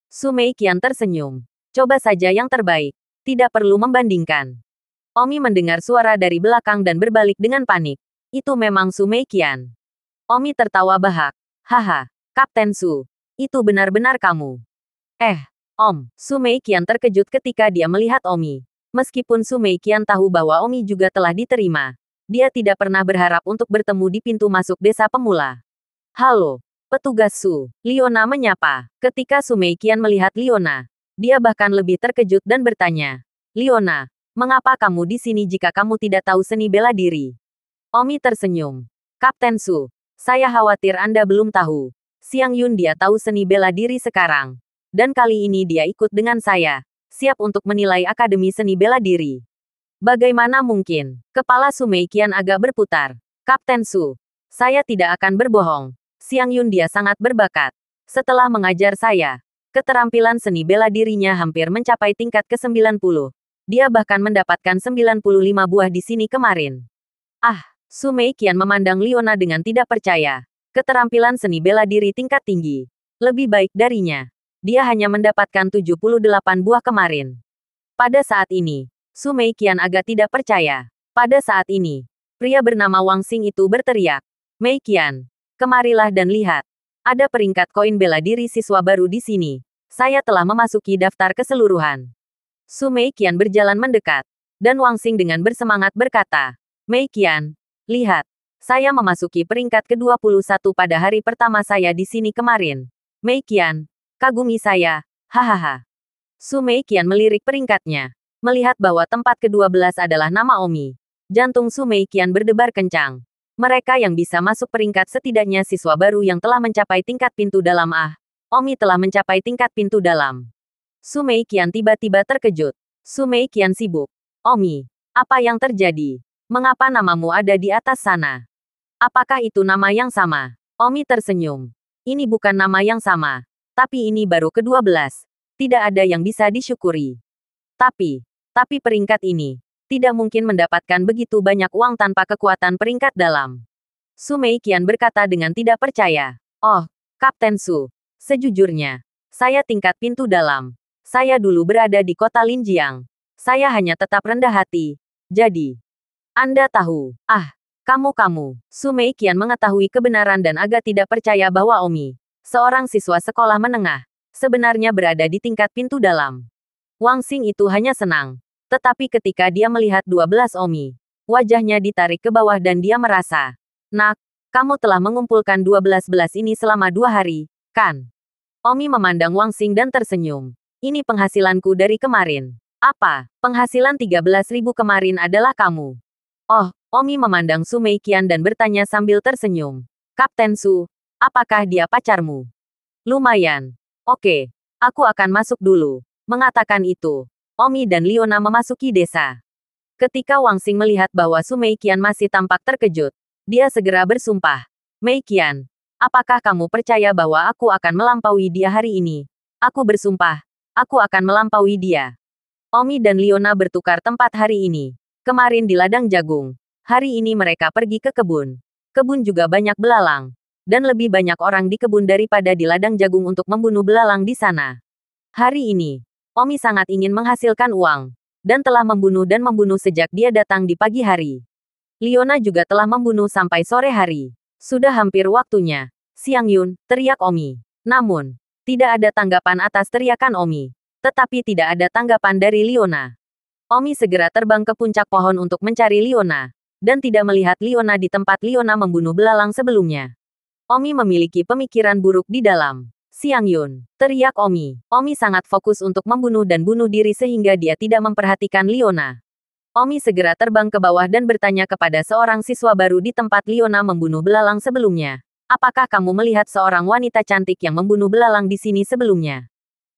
Su Mei Qian tersenyum. Coba saja yang terbaik. Tidak perlu membandingkan. Omi mendengar suara dari belakang dan berbalik dengan panik. Itu memang Su Mei Qian. Omi tertawa bahak. Haha, Kapten Su. Itu benar-benar kamu. Om. Su Mei Qian terkejut ketika dia melihat Omi. Meskipun Su Mei Qian tahu bahwa Omi juga telah diterima, dia tidak pernah berharap untuk bertemu di pintu masuk desa pemula. Halo, petugas Su. Liona menyapa. Ketika Su Mei Qian melihat Liona, dia bahkan lebih terkejut dan bertanya, Liona, mengapa kamu di sini jika kamu tidak tahu seni bela diri? Omi tersenyum. Kapten Su, saya khawatir Anda belum tahu. Xiang Yun dia tahu seni bela diri sekarang. Dan kali ini dia ikut dengan saya, siap untuk menilai Akademi Seni Bela Diri. Bagaimana mungkin? Kepala Su Mei Qian agak berputar. Kapten Su, saya tidak akan berbohong. Xiang Yun dia sangat berbakat. Setelah mengajar saya, keterampilan seni bela dirinya hampir mencapai tingkat ke-90. Dia bahkan mendapatkan 95 buah di sini kemarin. Su Mei Qian memandang Liona dengan tidak percaya. Keterampilan seni bela diri tingkat tinggi. Lebih baik darinya. Dia hanya mendapatkan 78 buah kemarin. Pada saat ini, Su Mei Qian agak tidak percaya. Pada saat ini, pria bernama Wang Xing itu berteriak. Mei Qian, kemarilah dan lihat. Ada peringkat koin bela diri siswa baru di sini. Saya telah memasuki daftar keseluruhan. Su Mei Qian berjalan mendekat. Dan Wang Xing dengan bersemangat berkata, Mei Qian, lihat, saya memasuki peringkat ke-21 pada hari pertama saya di sini kemarin. Mei Qian, kagumi saya, hahaha. Su Mei Qian melirik peringkatnya. Melihat bahwa tempat ke-12 adalah nama Omi. Jantung Su Mei Qian berdebar kencang. Mereka yang bisa masuk peringkat setidaknya siswa baru yang telah mencapai tingkat pintu dalam Omi telah mencapai tingkat pintu dalam. Su Mei Qian tiba-tiba terkejut. Su Mei Qian sibuk. Omi, apa yang terjadi? Mengapa namamu ada di atas sana? Apakah itu nama yang sama? Omi tersenyum. Ini bukan nama yang sama. Tapi ini baru ke-12. Tidak ada yang bisa disyukuri. Tapi peringkat ini tidak mungkin mendapatkan begitu banyak uang tanpa kekuatan peringkat dalam. Su Mei Qian berkata dengan tidak percaya. Oh, Kapten Su. Sejujurnya, saya tingkat pintu dalam. Saya dulu berada di kota Linjiang. Saya hanya tetap rendah hati. Jadi, Anda tahu. Kamu. Su Mei Qian mengetahui kebenaran dan agak tidak percaya bahwa Omi Seorang siswa sekolah menengah, sebenarnya berada di tingkat pintu dalam. Wang Xing itu hanya senang. Tetapi ketika dia melihat 12 Omi, wajahnya ditarik ke bawah dan dia merasa, "Nak, kamu telah mengumpulkan 12 belas ini selama 2 hari, kan?" Omi memandang Wang Xing dan tersenyum. "Ini penghasilanku dari kemarin." "Apa? Penghasilan 13.000 kemarin adalah kamu?" Oh, Omi memandang Su Meiqian dan bertanya sambil tersenyum. "Kapten Su, apakah dia pacarmu?" "Lumayan. Oke, aku akan masuk dulu." Mengatakan itu, Omi dan Liona memasuki desa. Ketika Wang Xing melihat bahwa Su Meiqian masih tampak terkejut, dia segera bersumpah. "Meiqian, apakah kamu percaya bahwa aku akan melampaui dia hari ini? Aku bersumpah, aku akan melampaui dia." Omi dan Liona bertukar tempat hari ini. Kemarin di ladang jagung. Hari ini mereka pergi ke kebun. Kebun juga banyak belalang. Dan lebih banyak orang di kebun daripada di ladang jagung untuk membunuh belalang di sana. Hari ini, Omi sangat ingin menghasilkan uang. Dan telah membunuh sejak dia datang di pagi hari. Liona juga telah membunuh sampai sore hari. Sudah hampir waktunya. "Siang Yun," teriak Omi. Namun, tidak ada tanggapan atas teriakan Omi. Tetapi tidak ada tanggapan dari Liona. Omi segera terbang ke puncak pohon untuk mencari Liona. Dan tidak melihat Liona di tempat Liona membunuh belalang sebelumnya. Omi memiliki pemikiran buruk di dalam. "Siang Yun," teriak Omi. Omi sangat fokus untuk membunuh dan bunuh diri sehingga dia tidak memperhatikan Liona. Omi segera terbang ke bawah dan bertanya kepada seorang siswa baru di tempat Liona membunuh belalang sebelumnya. "Apakah kamu melihat seorang wanita cantik yang membunuh belalang di sini sebelumnya?"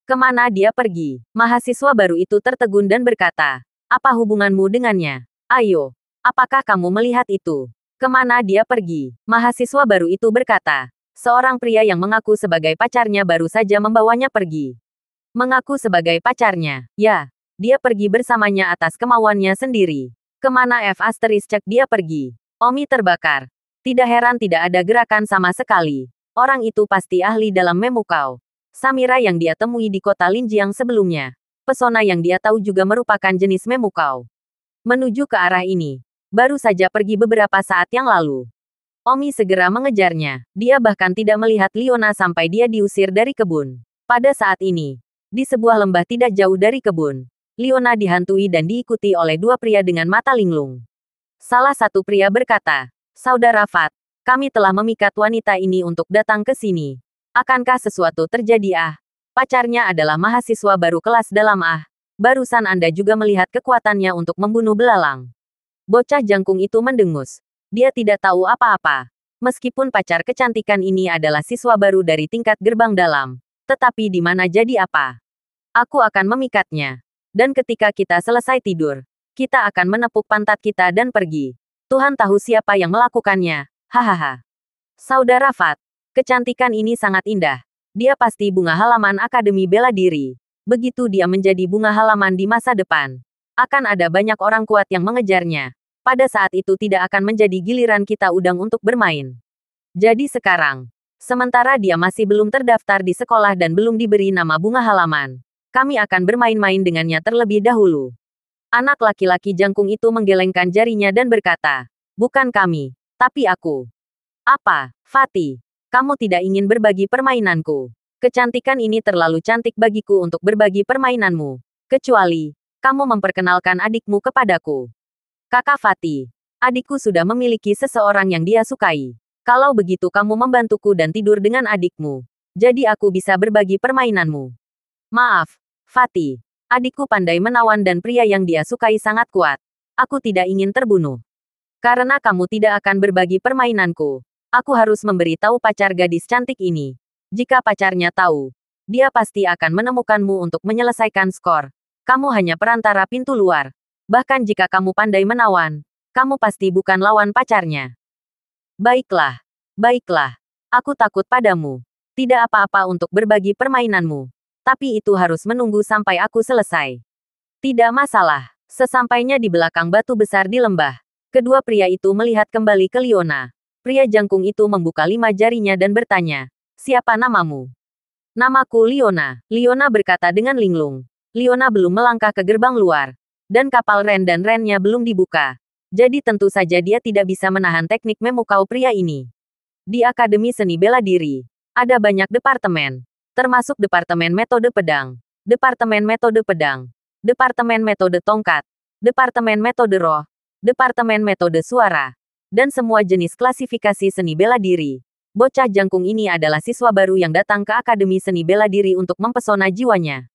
"Kemana dia pergi?" Mahasiswa baru itu tertegun dan berkata, "Apa hubunganmu dengannya? Ayo, apakah kamu melihat itu? Kemana dia pergi?" Mahasiswa baru itu berkata, "Seorang pria yang mengaku sebagai pacarnya baru saja membawanya pergi." "Mengaku sebagai pacarnya?" "Ya, dia pergi bersamanya atas kemauannya sendiri." "Kemana cek dia pergi?" Omi terbakar. Tidak heran tidak ada gerakan sama sekali. Orang itu pasti ahli dalam memukau. Samira yang dia temui di kota Linjiang sebelumnya. Pesona yang dia tahu juga merupakan jenis memukau. Menuju ke arah ini. Baru saja pergi beberapa saat yang lalu. Omi segera mengejarnya. Dia bahkan tidak melihat Liona sampai dia diusir dari kebun. Pada saat ini, di sebuah lembah tidak jauh dari kebun, Liona dihantui dan diikuti oleh 2 pria dengan mata linglung. Salah satu pria berkata, "Saudara Fat, kami telah memikat wanita ini untuk datang ke sini. Akankah sesuatu terjadi? Pacarnya adalah mahasiswa baru kelas dalam. Barusan Anda juga melihat kekuatannya untuk membunuh belalang." Bocah jangkung itu mendengus. Dia tidak tahu apa-apa. Meskipun pacar kecantikan ini adalah siswa baru dari tingkat gerbang dalam. Tetapi di mana jadi apa? "Aku akan memikatnya. Dan ketika kita selesai tidur, kita akan menepuk pantat kita dan pergi. Tuhan tahu siapa yang melakukannya. Hahaha." Saudara Fat, kecantikan ini sangat indah. Dia pasti bunga halaman Akademi Bela Diri. Begitu dia menjadi bunga halaman di masa depan, akan ada banyak orang kuat yang mengejarnya. Pada saat itu tidak akan menjadi giliran kita udang untuk bermain. Jadi sekarang, sementara dia masih belum terdaftar di sekolah dan belum diberi nama bunga halaman, kami akan bermain-main dengannya terlebih dahulu. Anak laki-laki jangkung itu menggelengkan jarinya dan berkata, "Bukan kami, tapi aku." "Apa, Fatih? Kamu tidak ingin berbagi permainanku? Kecantikan ini terlalu cantik bagiku untuk berbagi permainanmu. Kecuali, kamu memperkenalkan adikmu kepadaku." "Kakak Fatih, adikku sudah memiliki seseorang yang dia sukai. Kalau begitu kamu membantuku dan tidur dengan adikmu. Jadi aku bisa berbagi permainanmu." "Maaf, Fatih. Adikku pandai menawan dan pria yang dia sukai sangat kuat. Aku tidak ingin terbunuh. Karena kamu tidak akan berbagi permainanku, aku harus memberi tahu pacar gadis cantik ini. Jika pacarnya tahu, dia pasti akan menemukanmu untuk menyelesaikan skor. Kamu hanya perantara pintu luar. Bahkan jika kamu pandai menawan, kamu pasti bukan lawan pacarnya." Baiklah. Baiklah. Aku takut padamu. Tidak apa-apa untuk berbagi permainanmu. Tapi itu harus menunggu sampai aku selesai. Tidak masalah. Sesampainya di belakang batu besar di lembah, kedua pria itu melihat kembali ke Liona. Pria jangkung itu membuka 5 jarinya dan bertanya, "Siapa namamu?" "Namaku Liona." Liona berkata dengan linglung. Liona belum melangkah ke gerbang luar. Dan kapal Ren dan Rennya belum dibuka. Jadi tentu saja dia tidak bisa menahan teknik memukau pria ini. Di Akademi Seni Bela Diri, Ada banyak departemen, termasuk Departemen Metode Pedang, Departemen Metode Pedang, Departemen Metode Tongkat, Departemen Metode Roh, Departemen Metode Suara, dan semua jenis klasifikasi seni bela diri. Bocah jangkung ini adalah siswa baru yang datang ke Akademi Seni Bela Diri untuk mempesona jiwanya.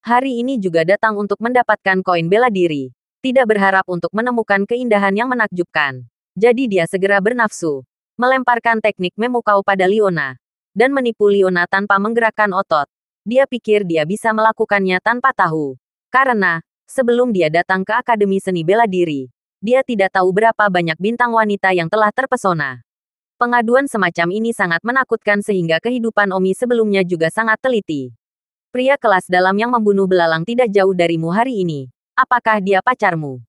Hari ini juga datang untuk mendapatkan koin bela diri. Tidak berharap untuk menemukan keindahan yang menakjubkan. Jadi dia segera bernafsu. Melemparkan teknik memukau pada Leona. Dan menipu Leona tanpa menggerakkan otot. Dia pikir dia bisa melakukannya tanpa tahu. Karena, sebelum dia datang ke Akademi Seni Bela Diri, dia tidak tahu berapa banyak bintang wanita yang telah terpesona. Pengaduan semacam ini sangat menakutkan sehingga kehidupan Omi sebelumnya juga sangat teliti. Pria kelas dalam yang membunuh belalang tidak jauh darimu hari ini. Apakah dia pacarmu?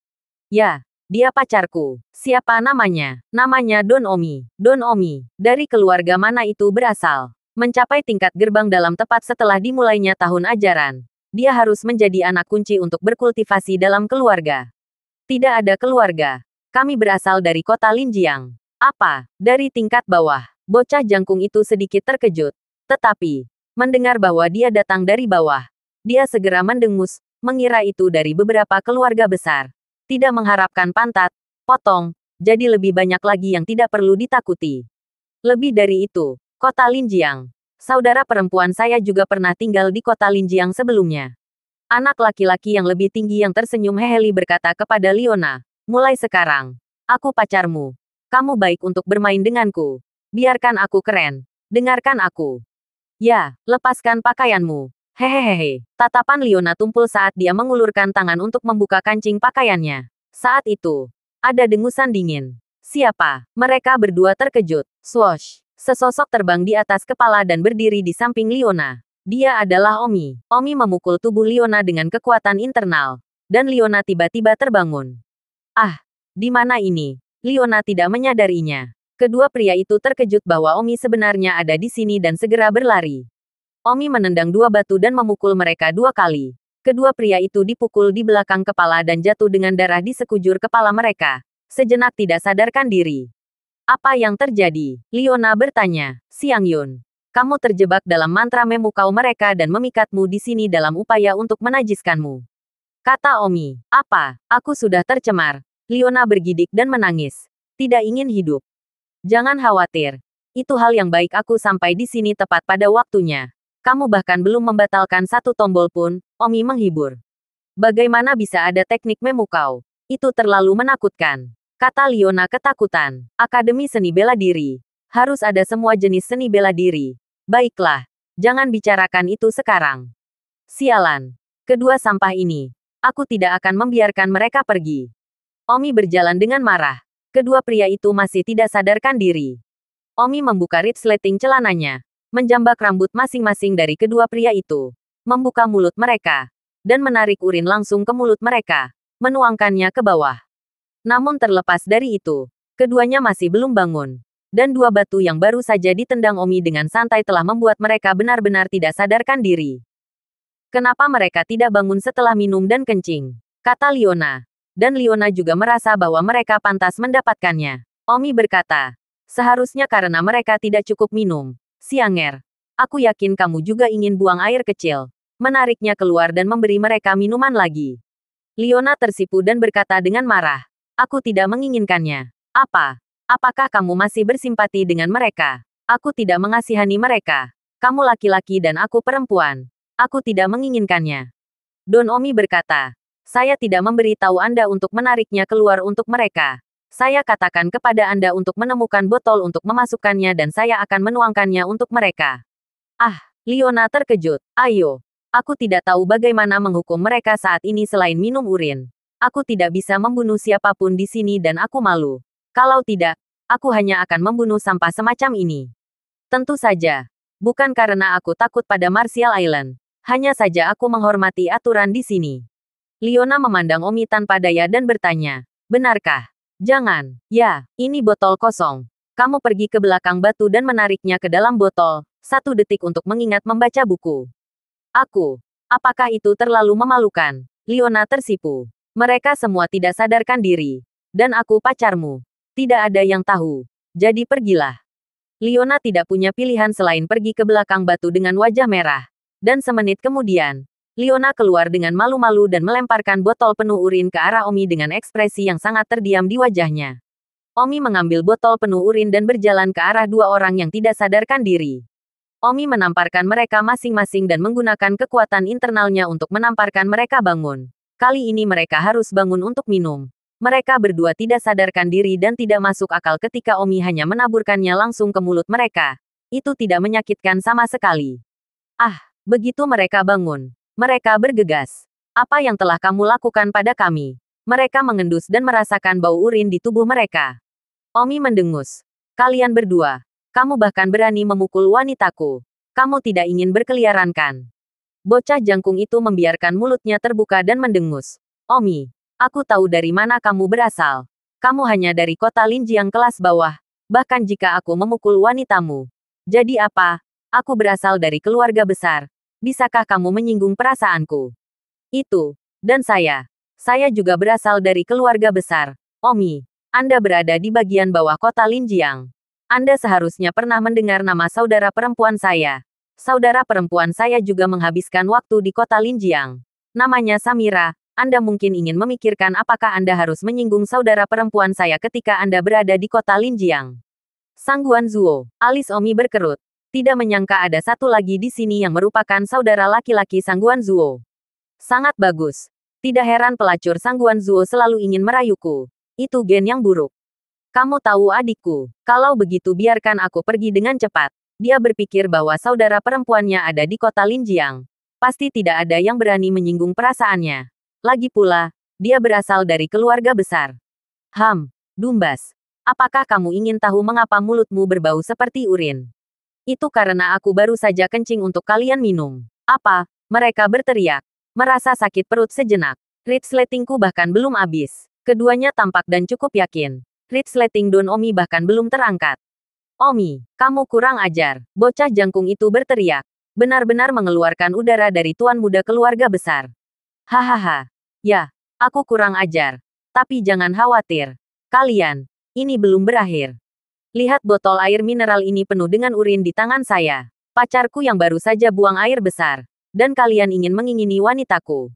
Ya, dia pacarku. Siapa namanya? Namanya Don Omi. Don Omi. Dari keluarga mana itu berasal? Mencapai tingkat gerbang dalam tepat setelah dimulainya tahun ajaran. Dia harus menjadi anak kunci untuk berkultivasi dalam keluarga. Tidak ada keluarga. Kami berasal dari kota Linjiang. Apa? Dari tingkat bawah. Bocah jangkung itu sedikit terkejut. Tetapi, mendengar bahwa dia datang dari bawah, dia segera mendengus, mengira itu dari beberapa keluarga besar. Tidak mengharapkan pantat, potong, jadi lebih banyak lagi yang tidak perlu ditakuti. Lebih dari itu, kota Linjiang. Saudara perempuan saya juga pernah tinggal di kota Linjiang sebelumnya. Anak laki-laki yang lebih tinggi yang tersenyum heheli berkata kepada Leona, mulai sekarang, aku pacarmu. Kamu baik untuk bermain denganku. Biarkan aku keren. Dengarkan aku. Ya, lepaskan pakaianmu. Hehehe. Tatapan Leona tumpul saat dia mengulurkan tangan untuk membuka kancing pakaiannya. Saat itu, ada dengusan dingin. Siapa? Mereka berdua terkejut. Swoosh. Sesosok terbang di atas kepala dan berdiri di samping Leona. Dia adalah Omi. Omi memukul tubuh Leona dengan kekuatan internal. Dan Leona tiba-tiba terbangun. Ah, di mana ini? Leona tidak menyadarinya. Kedua pria itu terkejut bahwa Omi sebenarnya ada di sini dan segera berlari. Omi menendang dua batu dan memukul mereka dua kali. Kedua pria itu dipukul di belakang kepala dan jatuh dengan darah di sekujur kepala mereka. Sejenak tidak sadarkan diri. Apa yang terjadi? Leona bertanya. Siang Yun. Kamu terjebak dalam mantra memukau mereka dan memikatmu di sini dalam upaya untuk menajiskanmu. Kata Omi. Apa? Aku sudah tercemar. Leona bergidik dan menangis. Tidak ingin hidup. Jangan khawatir. Itu hal yang baik aku sampai di sini tepat pada waktunya. Kamu bahkan belum membatalkan satu tombol pun, Omi menghibur. Bagaimana bisa ada teknik memukau? Itu terlalu menakutkan. Kata Leona ketakutan. Akademi Seni Bela Diri. Harus ada semua jenis seni bela diri. Baiklah. Jangan bicarakan itu sekarang. Sialan. Kedua sampah ini. Aku tidak akan membiarkan mereka pergi. Omi berjalan dengan marah. Kedua pria itu masih tidak sadarkan diri. Omi membuka resleting celananya, menjambak rambut masing-masing dari kedua pria itu, membuka mulut mereka, dan menarik urin langsung ke mulut mereka, menuangkannya ke bawah. Namun terlepas dari itu, keduanya masih belum bangun. Dan dua batu yang baru saja ditendang Omi dengan santai telah membuat mereka benar-benar tidak sadarkan diri. Kenapa mereka tidak bangun setelah minum dan kencing? Kata Leona. Dan Leona juga merasa bahwa mereka pantas mendapatkannya. Omi berkata, seharusnya karena mereka tidak cukup minum. Sianger, aku yakin kamu juga ingin buang air kecil. Menariknya keluar dan memberi mereka minuman lagi. Leona tersipu dan berkata dengan marah, aku tidak menginginkannya. Apa? Apakah kamu masih bersimpati dengan mereka? Aku tidak mengasihani mereka. Kamu laki-laki dan aku perempuan. Aku tidak menginginkannya. Don Omi berkata, saya tidak memberi tahu Anda untuk menariknya keluar untuk mereka. Saya katakan kepada Anda untuk menemukan botol untuk memasukkannya dan saya akan menuangkannya untuk mereka. Ah, Leona terkejut. Ayo. Aku tidak tahu bagaimana menghukum mereka saat ini selain minum urin. Aku tidak bisa membunuh siapapun di sini dan aku malu. Kalau tidak, aku hanya akan membunuh sampah semacam ini. Tentu saja. Bukan karena aku takut pada Martial Island. Hanya saja aku menghormati aturan di sini. Leona memandang Omi tanpa daya dan bertanya, benarkah? Jangan. Ya, ini botol kosong. Kamu pergi ke belakang batu dan menariknya ke dalam botol. 1 detik untuk mengingat membaca buku. Aku. Apakah itu terlalu memalukan? Leona tersipu. Mereka semua tidak sadarkan diri. Dan aku pacarmu. Tidak ada yang tahu. Jadi pergilah. Liona tidak punya pilihan selain pergi ke belakang batu dengan wajah merah. Dan semenit kemudian, Liona keluar dengan malu-malu dan melemparkan botol penuh urin ke arah Omi dengan ekspresi yang sangat terdiam di wajahnya. Omi mengambil botol penuh urin dan berjalan ke arah dua orang yang tidak sadarkan diri. Omi menamparkan mereka masing-masing dan menggunakan kekuatan internalnya untuk menamparkan mereka bangun. Kali ini mereka harus bangun untuk minum. Mereka berdua tidak sadarkan diri dan tidak masuk akal ketika Omi hanya menaburkannya langsung ke mulut mereka. Itu tidak menyakitkan sama sekali. Ah, begitu mereka bangun. Mereka bergegas. Apa yang telah kamu lakukan pada kami? Mereka mengendus dan merasakan bau urin di tubuh mereka. Omi mendengus. Kalian berdua. Kamu bahkan berani memukul wanitaku. Kamu tidak ingin berkeliaran kan? Bocah jangkung itu membiarkan mulutnya terbuka dan mendengus. Omi. Aku tahu dari mana kamu berasal. Kamu hanya dari kota Linjiang kelas bawah, bahkan jika aku memukul wanitamu. Jadi apa? Aku berasal dari keluarga besar. Bisakah kamu menyinggung perasaanku? Itu. Dan saya. Saya juga berasal dari keluarga besar. Omi, Anda berada di bagian bawah kota Linjiang. Anda seharusnya pernah mendengar nama saudara perempuan saya. Saudara perempuan saya juga menghabiskan waktu di kota Linjiang. Namanya Samira. Anda mungkin ingin memikirkan apakah Anda harus menyinggung saudara perempuan saya ketika Anda berada di kota Linjiang. Sangguan Zuo, alis Omi berkerut. Tidak menyangka ada satu lagi di sini yang merupakan saudara laki-laki Sangguan Zuo. Sangat bagus. Tidak heran pelacur Sangguan Zuo selalu ingin merayuku. Itu gen yang buruk. Kamu tahu adikku. Kalau begitu biarkan aku pergi dengan cepat. Dia berpikir bahwa saudara perempuannya ada di kota Linjiang. Pasti tidak ada yang berani menyinggung perasaannya. Lagi pula, dia berasal dari keluarga besar. Dumbas. Apakah kamu ingin tahu mengapa mulutmu berbau seperti urin? Itu karena aku baru saja kencing untuk kalian minum. Apa? Mereka berteriak. Merasa sakit perut sejenak. Resletingku bahkan belum habis. Keduanya tampak dan cukup yakin. Resleting Don Omi bahkan belum terangkat. Omi, kamu kurang ajar. Bocah jangkung itu berteriak. Benar-benar mengeluarkan udara dari tuan muda keluarga besar. Hahaha. Ya, aku kurang ajar. Tapi jangan khawatir. Kalian, ini belum berakhir. Lihat botol air mineral ini penuh dengan urin di tangan saya. Pacarku yang baru saja buang air besar. Dan kalian ingin mengingini wanitaku.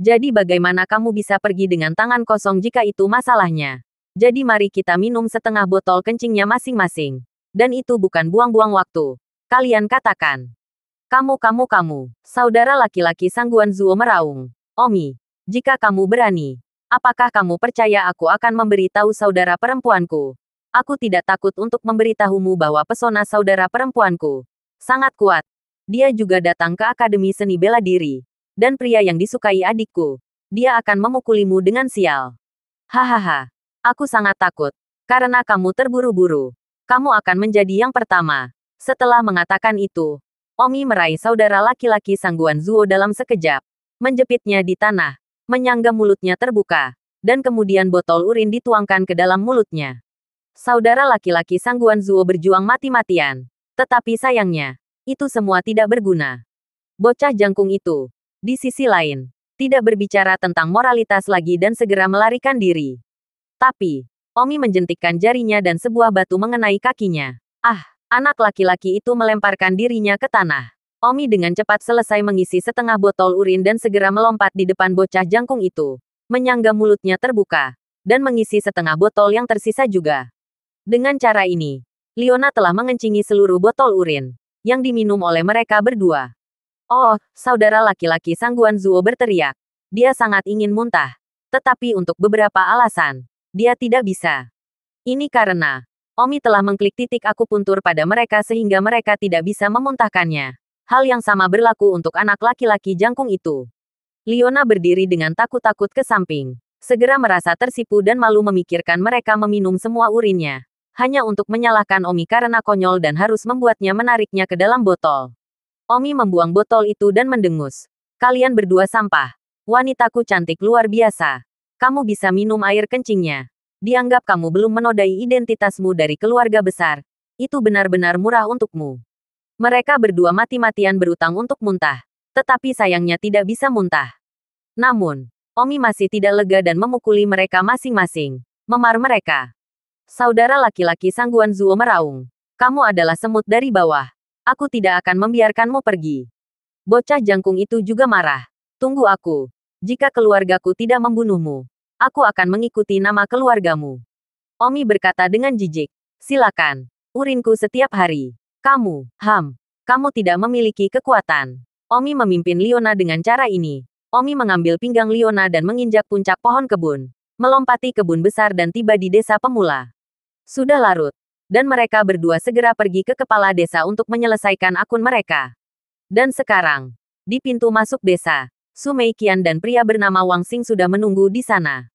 Jadi bagaimana kamu bisa pergi dengan tangan kosong jika itu masalahnya? Jadi mari kita minum setengah botol kencingnya masing-masing. Dan itu bukan buang-buang waktu. Kalian katakan. Kamu. Saudara laki-laki Sangguan Zuo meraung. Omi, jika kamu berani, apakah kamu percaya aku akan memberitahu saudara perempuanku? Aku tidak takut untuk memberitahumu bahwa pesona saudara perempuanku sangat kuat. Dia juga datang ke Akademi Seni Bela Diri. Dan pria yang disukai adikku. Dia akan memukulimu dengan sial. Hahaha. Aku sangat takut. Karena kamu terburu-buru. Kamu akan menjadi yang pertama. Setelah mengatakan itu, Omi meraih saudara laki-laki Sangguan Zuo dalam sekejap. Menjepitnya di tanah. Menyangga mulutnya terbuka. Dan kemudian botol urin dituangkan ke dalam mulutnya. Saudara laki-laki Sangguan Zuo berjuang mati-matian. Tetapi sayangnya, itu semua tidak berguna. Bocah jangkung itu, di sisi lain, tidak berbicara tentang moralitas lagi dan segera melarikan diri. Tapi, Omi menjentikkan jarinya dan sebuah batu mengenai kakinya. Anak laki-laki itu melemparkan dirinya ke tanah. Omi dengan cepat selesai mengisi setengah botol urin dan segera melompat di depan bocah jangkung itu. Menyangga mulutnya terbuka. Dan mengisi setengah botol yang tersisa juga. Dengan cara ini, Liona telah mengencingi seluruh botol urin. Yang diminum oleh mereka berdua. Oh, saudara laki-laki Sangguan Zuo berteriak. Dia sangat ingin muntah. Tetapi untuk beberapa alasan, dia tidak bisa. Ini karena Omi telah mengklik titik akupuntur pada mereka sehingga mereka tidak bisa memuntahkannya. Hal yang sama berlaku untuk anak laki-laki jangkung itu. Liona berdiri dengan takut-takut ke samping. Segera merasa tersipu dan malu memikirkan mereka meminum semua urinnya. Hanya untuk menyalahkan Omi karena konyol dan harus membuatnya menariknya ke dalam botol. Omi membuang botol itu dan mendengus. Kalian berdua sampah. Wanitaku cantik luar biasa. Kamu bisa minum air kencingnya. Dianggap kamu belum menodai identitasmu dari keluarga besar. Itu benar-benar murah untukmu. Mereka berdua mati-matian berutang untuk muntah. Tetapi sayangnya tidak bisa muntah. Namun, Omi masih tidak lega dan memukuli mereka masing-masing. Memar mereka. Saudara laki-laki Sangguan Zuo meraung. Kamu adalah semut dari bawah. Aku tidak akan membiarkanmu pergi. Bocah jangkung itu juga marah. Tunggu aku. Jika keluargaku tidak membunuhmu, aku akan mengikuti nama keluargamu. Omi berkata dengan jijik. Silakan. Urinku setiap hari. Kamu tidak memiliki kekuatan. Omi memimpin Liona dengan cara ini. Omi mengambil pinggang Liona dan menginjak puncak pohon kebun. Melompati kebun besar dan tiba di desa pemula. Sudah larut. Dan mereka berdua segera pergi ke kepala desa untuk menyelesaikan akun mereka. Dan sekarang, di pintu masuk desa, Su Meiqian dan pria bernama Wang Xing sudah menunggu di sana.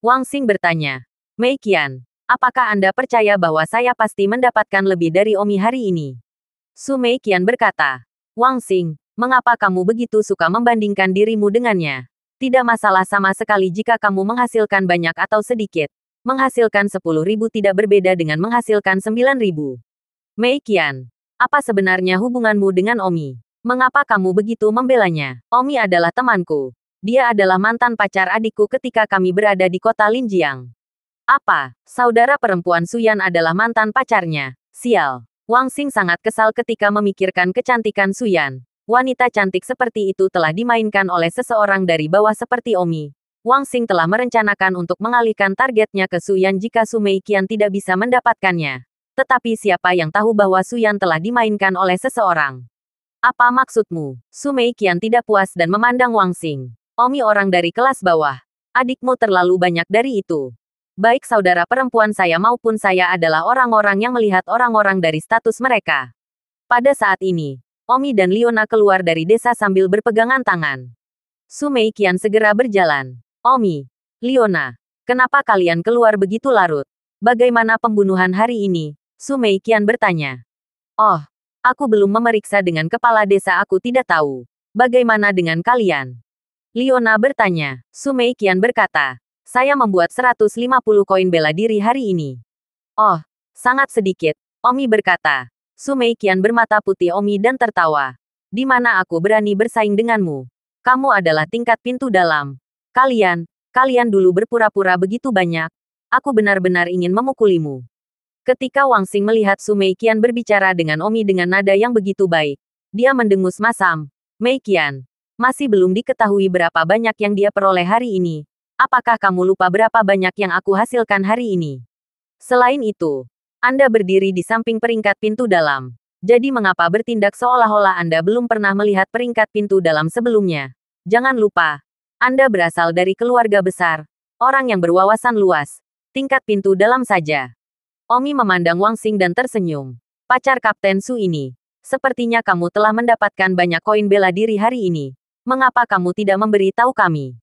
Wang Xing bertanya, Meiqian, apakah Anda percaya bahwa saya pasti mendapatkan lebih dari Omi hari ini? Su Meiqian berkata, Wang Xing, mengapa kamu begitu suka membandingkan dirimu dengannya? Tidak masalah sama sekali jika kamu menghasilkan banyak atau sedikit. Menghasilkan 10.000 tidak berbeda dengan menghasilkan 9.000. Meiqian, apa sebenarnya hubunganmu dengan Omi? Mengapa kamu begitu membelanya? Omi adalah temanku. Dia adalah mantan pacar adikku ketika kami berada di kota Linjiang. Apa? Saudara perempuan Suyan adalah mantan pacarnya. Sial. Wang Xing sangat kesal ketika memikirkan kecantikan Suyan. Wanita cantik seperti itu telah dimainkan oleh seseorang dari bawah seperti Omi. Wang Xing telah merencanakan untuk mengalihkan targetnya ke Suyan jika Su Meiqian tidak bisa mendapatkannya. Tetapi siapa yang tahu bahwa Suyan telah dimainkan oleh seseorang? Apa maksudmu? Su Meiqian tidak puas dan memandang Wang Xing. Omi orang dari kelas bawah. Adikmu terlalu banyak dari itu. Baik saudara perempuan saya maupun saya adalah orang-orang yang melihat orang-orang dari status mereka. Pada saat ini, Omi dan Liona keluar dari desa sambil berpegangan tangan. Su Meiqian segera berjalan. Omi, Liona, kenapa kalian keluar begitu larut? Bagaimana pembunuhan hari ini? Su Meiqian bertanya. Oh, aku belum memeriksa dengan kepala desa, aku tidak tahu. Bagaimana dengan kalian? Liona bertanya. Su Meiqian berkata, saya membuat 150 koin bela diri hari ini. Oh, sangat sedikit. Omi berkata. Su Meiqian bermata putih Omi dan tertawa. Di mana aku berani bersaing denganmu? Kamu adalah tingkat pintu dalam. Kalian dulu berpura-pura begitu banyak. Aku benar-benar ingin memukulimu. Ketika Wang Xing melihat Su Meiqian berbicara dengan Omi dengan nada yang begitu baik, dia mendengus masam. Meiqian, masih belum diketahui berapa banyak yang dia peroleh hari ini. Apakah kamu lupa berapa banyak yang aku hasilkan hari ini? Selain itu, Anda berdiri di samping peringkat pintu dalam. Jadi mengapa bertindak seolah-olah Anda belum pernah melihat peringkat pintu dalam sebelumnya? Jangan lupa, Anda berasal dari keluarga besar, orang yang berwawasan luas. Tingkat pintu dalam saja. Omi memandang Wang Xing dan tersenyum. Pacar Kapten Su ini. Sepertinya kamu telah mendapatkan banyak koin bela diri hari ini. Mengapa kamu tidak memberi tahu kami?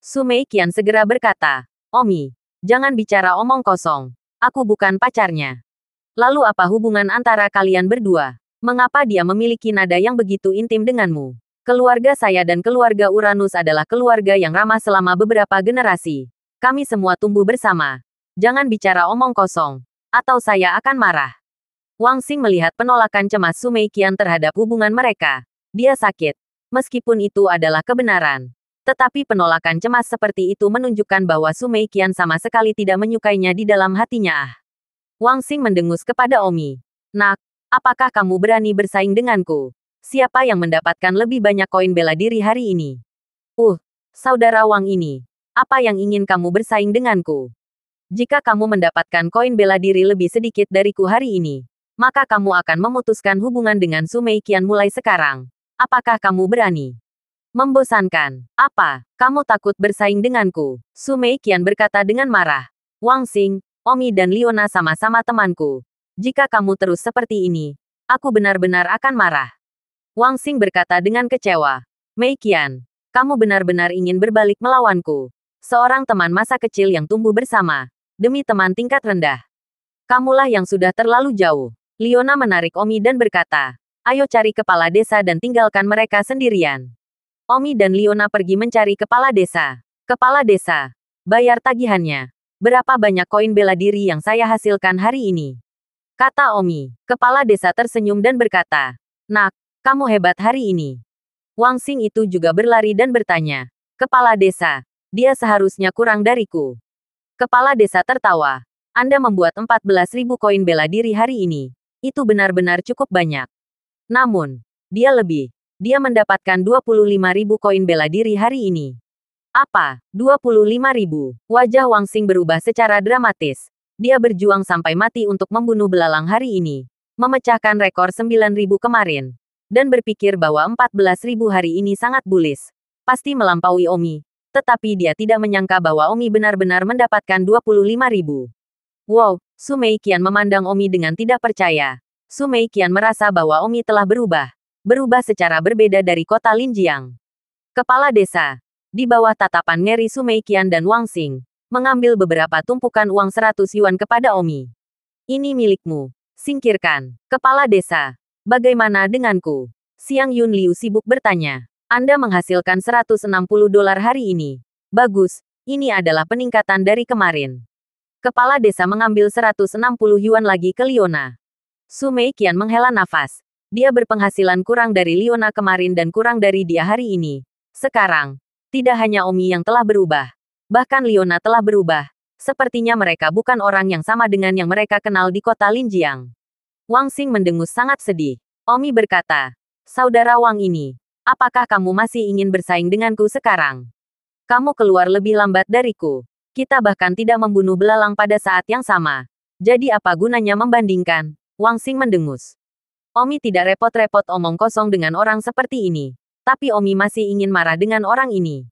Su Meiqian segera berkata, Omi, jangan bicara omong kosong. Aku bukan pacarnya. Lalu apa hubungan antara kalian berdua? Mengapa dia memiliki nada yang begitu intim denganmu? Keluarga saya dan keluarga Uranus adalah keluarga yang ramah selama beberapa generasi. Kami semua tumbuh bersama. Jangan bicara omong kosong, atau saya akan marah. Wang Xing melihat penolakan cemas Su Meiqian terhadap hubungan mereka. Dia sakit. Meskipun itu adalah kebenaran. Tetapi penolakan cemas seperti itu menunjukkan bahwa Su Meiqian sama sekali tidak menyukainya di dalam hatinya. Wang Xing mendengus kepada Omi. Nak, apakah kamu berani bersaing denganku? Siapa yang mendapatkan lebih banyak koin bela diri hari ini? Saudara Wang ini. Apa yang ingin kamu bersaing denganku? Jika kamu mendapatkan koin bela diri lebih sedikit dariku hari ini, maka kamu akan memutuskan hubungan dengan Su Meiqian mulai sekarang. Apakah kamu berani? Membosankan. Apa? Kamu takut bersaing denganku? Su Meiqian berkata dengan marah. Wang Xing, Omi dan Liona sama-sama temanku. Jika kamu terus seperti ini, aku benar-benar akan marah. Wang Xing berkata dengan kecewa. Meiqian, kamu benar-benar ingin berbalik melawanku. Seorang teman masa kecil yang tumbuh bersama. Demi teman tingkat rendah. Kamulah yang sudah terlalu jauh. Liona menarik Omi dan berkata, ayo cari kepala desa dan tinggalkan mereka sendirian. Omi dan Liona pergi mencari kepala desa. Kepala desa. Bayar tagihannya. Berapa banyak koin bela diri yang saya hasilkan hari ini? Kata Omi. Kepala desa tersenyum dan berkata, Nak, kamu hebat hari ini. Wang Xing itu juga berlari dan bertanya. Kepala desa. Dia seharusnya kurang dariku. Kepala desa tertawa. Anda membuat 14.000 koin bela diri hari ini. Itu benar-benar cukup banyak. Namun, dia mendapatkan 25.000 koin bela diri hari ini. Apa? 25.000? Wajah Wang Xing berubah secara dramatis. Dia berjuang sampai mati untuk membunuh belalang hari ini. Memecahkan rekor 9.000 kemarin. Dan berpikir bahwa 14.000 hari ini sangat bullish. Pasti melampaui Omi. Tetapi dia tidak menyangka bahwa Omi benar-benar mendapatkan 25.000. Wow, Su Meiqian memandang Omi dengan tidak percaya. Su Meiqian merasa bahwa Omi telah berubah. Berubah secara berbeda dari kota Linjiang. Kepala desa. Di bawah tatapan ngeri Su Meiqian dan Wang Xing. Mengambil beberapa tumpukan uang 100 yuan kepada Omi. Ini milikmu. Singkirkan. Kepala desa. Bagaimana denganku? Xiang Yun Liu sibuk bertanya. Anda menghasilkan 160 dolar hari ini. Bagus, ini adalah peningkatan dari kemarin. Kepala desa mengambil 160 yuan lagi ke Liona. Su Meiqian menghela nafas. Dia berpenghasilan kurang dari Liona kemarin dan kurang dari dia hari ini. Sekarang, tidak hanya Omi yang telah berubah. Bahkan Liona telah berubah. Sepertinya mereka bukan orang yang sama dengan yang mereka kenal di kota Linjiang. Wang Xing mendengus sangat sedih. Omi berkata, "Saudara Wang ini, apakah kamu masih ingin bersaing denganku sekarang? Kamu keluar lebih lambat dariku. Kita bahkan tidak membunuh belalang pada saat yang sama. Jadi apa gunanya membandingkan?" Wang Xing mendengus. Omi tidak repot-repot omong kosong dengan orang seperti ini. Tapi Omi masih ingin marah dengan orang ini.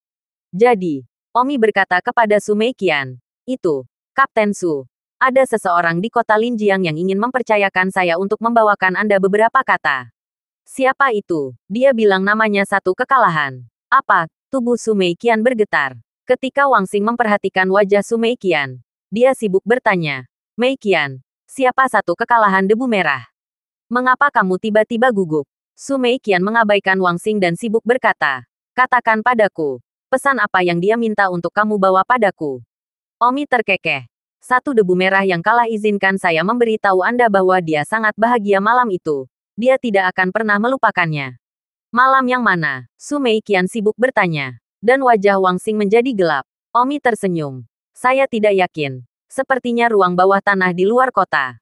Jadi, Omi berkata kepada Su Meiqian, "Itu, Kapten Su. Ada seseorang di kota Linjiang yang ingin mempercayakan saya untuk membawakan Anda beberapa kata." "Siapa itu?" Dia bilang namanya satu kekalahan. Apa? Tubuh Su Meiqian bergetar. Ketika Wang Xing memperhatikan wajah Su Meiqian, dia sibuk bertanya, "Meiqian, siapa satu kekalahan debu merah? Mengapa kamu tiba-tiba gugup?" Su Meiqian mengabaikan Wang Xing dan sibuk berkata, "Katakan padaku, pesan apa yang dia minta untuk kamu bawa padaku?" Omi terkekeh. "Satu debu merah yang kalah, izinkan saya memberitahu Anda bahwa dia sangat bahagia malam itu. Dia tidak akan pernah melupakannya." "Malam yang mana?" Su Meiqian sibuk bertanya. Dan wajah Wang Xing menjadi gelap. Omi tersenyum. "Saya tidak yakin. Sepertinya ruang bawah tanah di luar kota."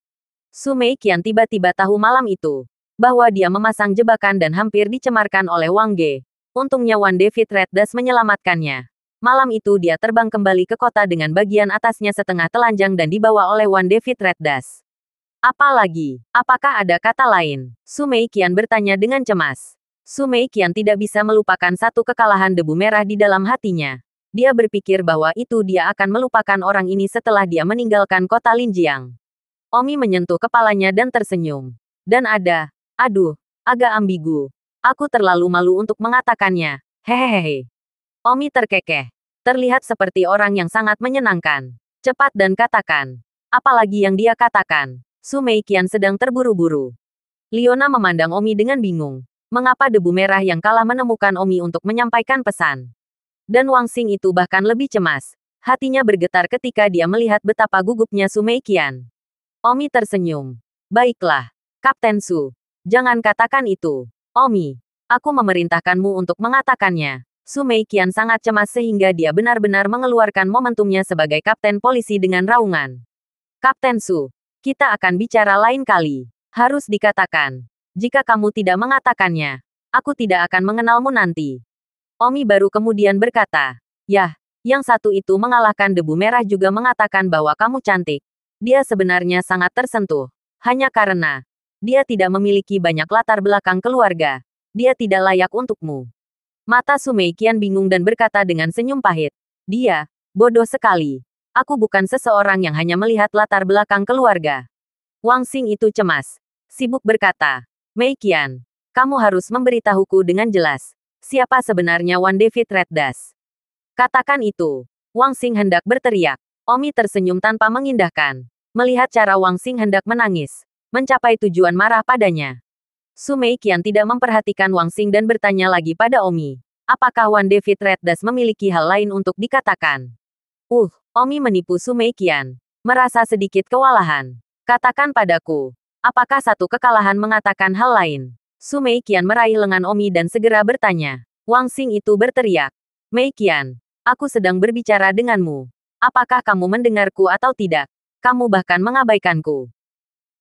Su Meiqian tiba-tiba tahu malam itu. Bahwa dia memasang jebakan dan hampir dicemarkan oleh Wang Ge. Untungnya Wan David Red Dust menyelamatkannya. Malam itu dia terbang kembali ke kota dengan bagian atasnya setengah telanjang dan dibawa oleh Wan David Red Dust. "Apalagi, apakah ada kata lain?" Su Meiqian bertanya dengan cemas. Su Meiqian tidak bisa melupakan satu kekalahan debu merah di dalam hatinya. Dia berpikir bahwa itu dia akan melupakan orang ini setelah dia meninggalkan kota Linjiang. Omi menyentuh kepalanya dan tersenyum. Dan aduh, agak ambigu. Aku terlalu malu untuk mengatakannya. Hehehe. Omi terkekeh. Terlihat seperti orang yang sangat menyenangkan. Cepat dan katakan. Apalagi yang dia katakan. Su Meiqian sedang terburu-buru. Liona memandang Omi dengan bingung. Mengapa debu merah yang kalah menemukan Omi untuk menyampaikan pesan? Dan Wang Xing itu bahkan lebih cemas. Hatinya bergetar ketika dia melihat betapa gugupnya Su Meiqian. Omi tersenyum. "Baiklah, Kapten Su. Jangan katakan itu. Omi, aku memerintahkanmu untuk mengatakannya." Su Meiqian sangat cemas sehingga dia benar-benar mengeluarkan momentumnya sebagai kapten polisi dengan raungan. "Kapten Su, kita akan bicara lain kali. Harus dikatakan. Jika kamu tidak mengatakannya, aku tidak akan mengenalmu nanti." Omi baru kemudian berkata, "Yah, yang satu itu mengalahkan debu merah juga mengatakan bahwa kamu cantik." Dia sebenarnya sangat tersentuh. Hanya karena dia tidak memiliki banyak latar belakang keluarga. Dia tidak layak untukmu. Mata Su Meiqian bingung dan berkata dengan senyum pahit. Dia, bodoh sekali. Aku bukan seseorang yang hanya melihat latar belakang keluarga. Wang Xing itu cemas. Sibuk berkata, "Meiqian, kamu harus memberitahuku dengan jelas. Siapa sebenarnya Wan David Red Dust?" "Katakan itu." Wang Xing hendak berteriak. Omi tersenyum tanpa mengindahkan. Melihat cara Wang Xing hendak menangis. Mencapai tujuan marah padanya. Su Meiqian tidak memperhatikan Wang Xing dan bertanya lagi pada Omi. Apakah Wan David Red Dust memiliki hal lain untuk dikatakan? Omi menipu Su Meiqian. Merasa sedikit kewalahan. "Katakan padaku. Apakah satu kekalahan mengatakan hal lain?" Su Meiqian meraih lengan Omi dan segera bertanya. Wang Xing itu berteriak. "Meiqian, aku sedang berbicara denganmu. Apakah kamu mendengarku atau tidak? Kamu bahkan mengabaikanku."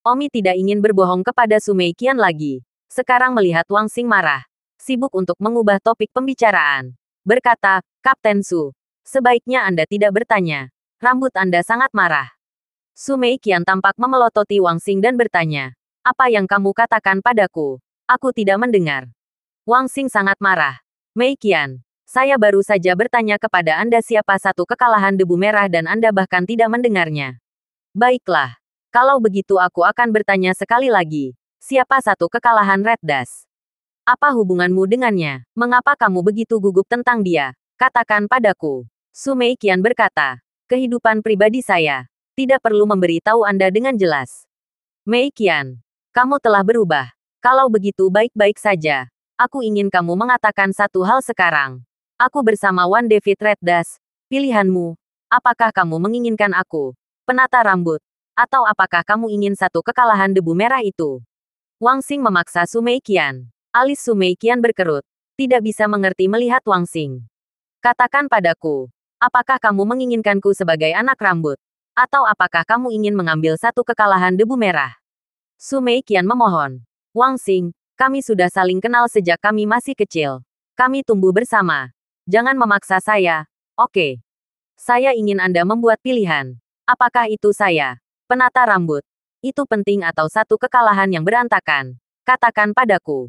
Omi tidak ingin berbohong kepada Su Meiqian lagi. Sekarang melihat Wang Xing marah, sibuk untuk mengubah topik pembicaraan. Berkata, Kapten Su, sebaiknya Anda tidak bertanya. Rambut Anda sangat marah. Su Meiqian tampak memelototi Wang Xing dan bertanya, apa yang kamu katakan padaku? Aku tidak mendengar. Wang Xing sangat marah. Meiqian, saya baru saja bertanya kepada Anda siapa satu kekalahan debu merah dan Anda bahkan tidak mendengarnya. Baiklah. Kalau begitu aku akan bertanya sekali lagi. Siapa satu kekalahan Red Dust? Apa hubunganmu dengannya? Mengapa kamu begitu gugup tentang dia? Katakan padaku. Su Meiqian berkata, kehidupan pribadi saya. Tidak perlu memberitahu Anda dengan jelas. Meiqian, kamu telah berubah. Kalau begitu baik-baik saja. Aku ingin kamu mengatakan satu hal sekarang. Aku bersama One David Red Dust. Pilihanmu. Apakah kamu menginginkan aku? Penata rambut. Atau apakah kamu ingin satu kekalahan debu merah itu? Wang Xing memaksa Su Meiqian. Alis Su Meiqian berkerut. Tidak bisa mengerti melihat Wang Xing. Katakan padaku, apakah kamu menginginkanku sebagai anak rambut? Atau apakah kamu ingin mengambil satu kekalahan debu merah? Su Meiqian memohon. Wang Xing, kami sudah saling kenal sejak kami masih kecil. Kami tumbuh bersama. Jangan memaksa saya, oke? Saya ingin Anda membuat pilihan. Apakah itu saya? Penata rambut. Itu penting atau satu kekalahan yang berantakan? Katakan padaku.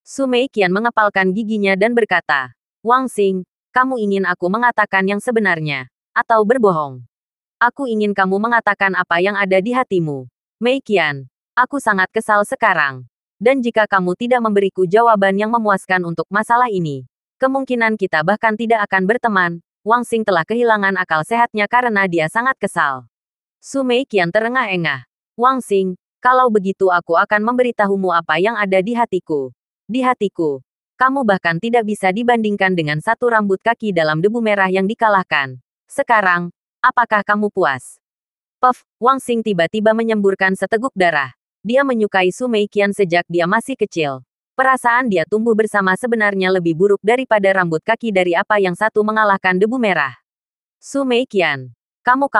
Su Meiqian mengepalkan giginya dan berkata, Wang Xing, kamu ingin aku mengatakan yang sebenarnya, atau berbohong? Aku ingin kamu mengatakan apa yang ada di hatimu. Meiqian, aku sangat kesal sekarang. Dan jika kamu tidak memberiku jawaban yang memuaskan untuk masalah ini, kemungkinan kita bahkan tidak akan berteman. Wang Xing telah kehilangan akal sehatnya karena dia sangat kesal. Su Meiqian terengah-engah. Wang Xing, kalau begitu aku akan memberitahumu apa yang ada di hatiku. Di hatiku, kamu bahkan tidak bisa dibandingkan dengan satu rambut kaki dalam debu merah yang dikalahkan. Sekarang, apakah kamu puas? Puff, Wang Xing tiba-tiba menyemburkan seteguk darah. Dia menyukai Su Meiqian sejak dia masih kecil. Perasaan dia tumbuh bersama sebenarnya lebih buruk daripada rambut kaki dari apa yang satu mengalahkan debu merah. Su Meiqian, kamu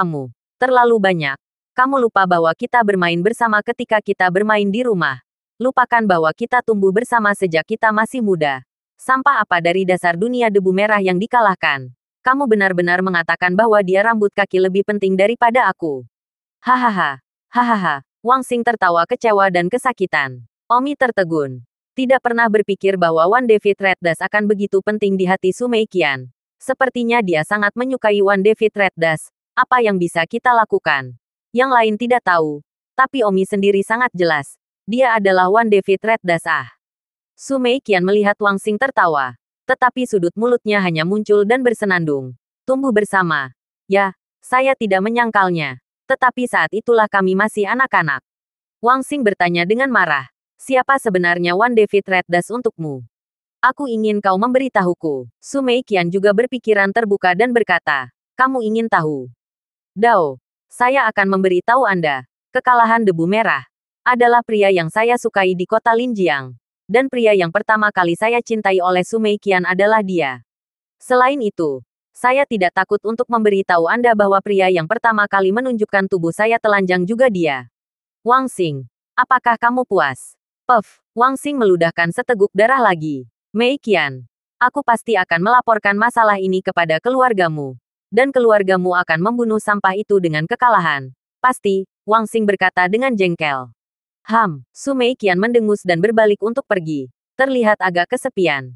terlalu banyak. Kamu lupa bahwa kita bermain bersama ketika kita bermain di rumah. Lupakan bahwa kita tumbuh bersama sejak kita masih muda. Sampah apa dari dasar dunia debu merah yang dikalahkan? Kamu benar-benar mengatakan bahwa dia rambut kaki lebih penting daripada aku. Hahaha. Hahaha. Wang Xing tertawa kecewa dan kesakitan. Omi tertegun. Tidak pernah berpikir bahwa One David Red Dust akan begitu penting di hati Su Meiqian. Sepertinya dia sangat menyukai One David Red Dust. Apa yang bisa kita lakukan? Yang lain tidak tahu. Tapi Omi sendiri sangat jelas. Dia adalah One David Red Dust. Su Meiqian melihat Wang Xing tertawa. Tetapi sudut mulutnya hanya muncul dan bersenandung. Tumbuh bersama. Ya, saya tidak menyangkalnya. Tetapi saat itulah kami masih anak-anak. Wang Xing bertanya dengan marah. Siapa sebenarnya One David Red Dust untukmu? Aku ingin kau memberitahuku. Su Meiqian juga berpikiran terbuka dan berkata, kamu ingin tahu? Dao, saya akan memberitahu Anda. Kekalahan debu merah adalah pria yang saya sukai di kota Linjiang. Dan pria yang pertama kali saya cintai oleh Su Meiqian adalah dia. Selain itu, saya tidak takut untuk memberitahu Anda bahwa pria yang pertama kali menunjukkan tubuh saya telanjang juga dia. Wang Xing, apakah kamu puas? Puff, Wang Xing meludahkan seteguk darah lagi. Meiqian, aku pasti akan melaporkan masalah ini kepada keluargamu. Dan keluargamu akan membunuh sampah itu dengan kekalahan. Pasti, Wang Xing berkata dengan jengkel. Su Meiqian mendengus dan berbalik untuk pergi. Terlihat agak kesepian.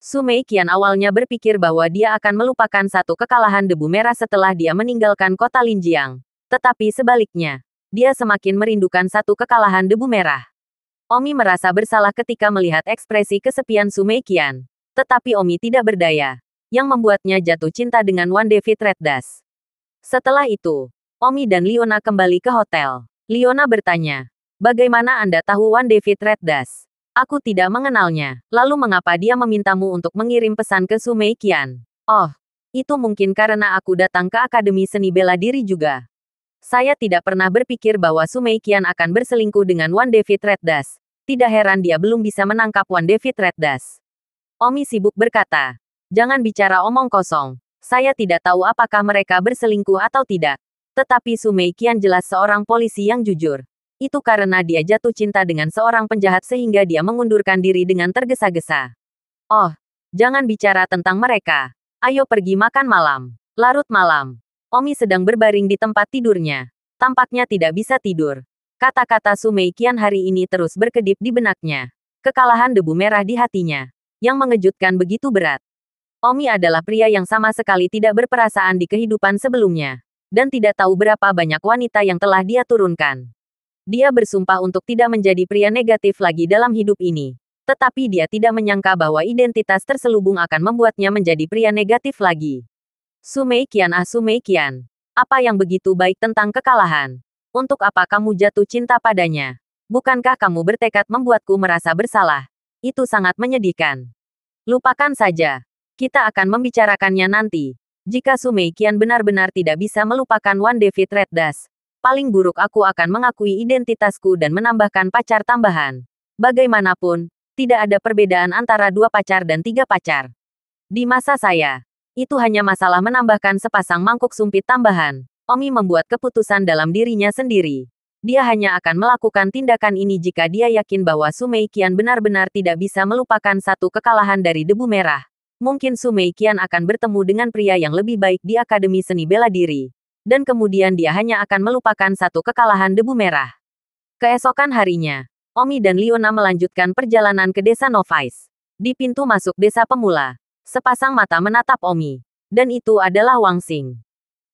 Su Meiqian awalnya berpikir bahwa dia akan melupakan satu kekalahan debu merah setelah dia meninggalkan kota Linjiang. Tetapi sebaliknya, dia semakin merindukan satu kekalahan debu merah. Omi merasa bersalah ketika melihat ekspresi kesepian Su Meiqian. Tetapi Omi tidak berdaya, yang membuatnya jatuh cinta dengan One David Red Dust. Setelah itu, Omi dan Leona kembali ke hotel. Leona bertanya, bagaimana Anda tahu One David Red Dust? Aku tidak mengenalnya. Lalu mengapa dia memintamu untuk mengirim pesan ke Su Meiqian? Oh, itu mungkin karena aku datang ke Akademi Seni Bela Diri juga. Saya tidak pernah berpikir bahwa Su Meiqian akan berselingkuh dengan One David Red Dust. Tidak heran dia belum bisa menangkap One David Red Dust. Omi sibuk berkata, jangan bicara omong kosong. Saya tidak tahu apakah mereka berselingkuh atau tidak. Tetapi Su Meiqian jelas seorang polisi yang jujur. Itu karena dia jatuh cinta dengan seorang penjahat sehingga dia mengundurkan diri dengan tergesa-gesa. Oh, jangan bicara tentang mereka. Ayo pergi makan malam. Larut malam. Omi sedang berbaring di tempat tidurnya. Tampaknya tidak bisa tidur. Kata-kata Su Meiqian hari ini terus berkedip di benaknya. Kekalahan debu merah di hatinya. Yang mengejutkan begitu berat. Omi adalah pria yang sama sekali tidak berperasaan di kehidupan sebelumnya. Dan tidak tahu berapa banyak wanita yang telah dia turunkan. Dia bersumpah untuk tidak menjadi pria negatif lagi dalam hidup ini. Tetapi dia tidak menyangka bahwa identitas terselubung akan membuatnya menjadi pria negatif lagi. Su Meiqian, Su Meiqian. Apa yang begitu baik tentang kekalahan? Untuk apa kamu jatuh cinta padanya? Bukankah kamu bertekad membuatku merasa bersalah? Itu sangat menyedihkan. Lupakan saja. Kita akan membicarakannya nanti. Jika Su Meiqian benar-benar tidak bisa melupakan Wan David Red Dust, paling buruk aku akan mengakui identitasku dan menambahkan pacar tambahan. Bagaimanapun, tidak ada perbedaan antara 2 pacar dan 3 pacar. Di masa saya, itu hanya masalah menambahkan sepasang mangkuk sumpit tambahan. Omi membuat keputusan dalam dirinya sendiri. Dia hanya akan melakukan tindakan ini jika dia yakin bahwa Su Meiqian benar-benar tidak bisa melupakan satu kekalahan dari debu merah. Mungkin Su Meiqian akan bertemu dengan pria yang lebih baik di Akademi Seni Bela Diri. Dan kemudian dia hanya akan melupakan satu kekalahan debu merah. Keesokan harinya, Omi dan Liona melanjutkan perjalanan ke desa Novice. Di pintu masuk desa pemula, sepasang mata menatap Omi. Dan itu adalah Wang Xing.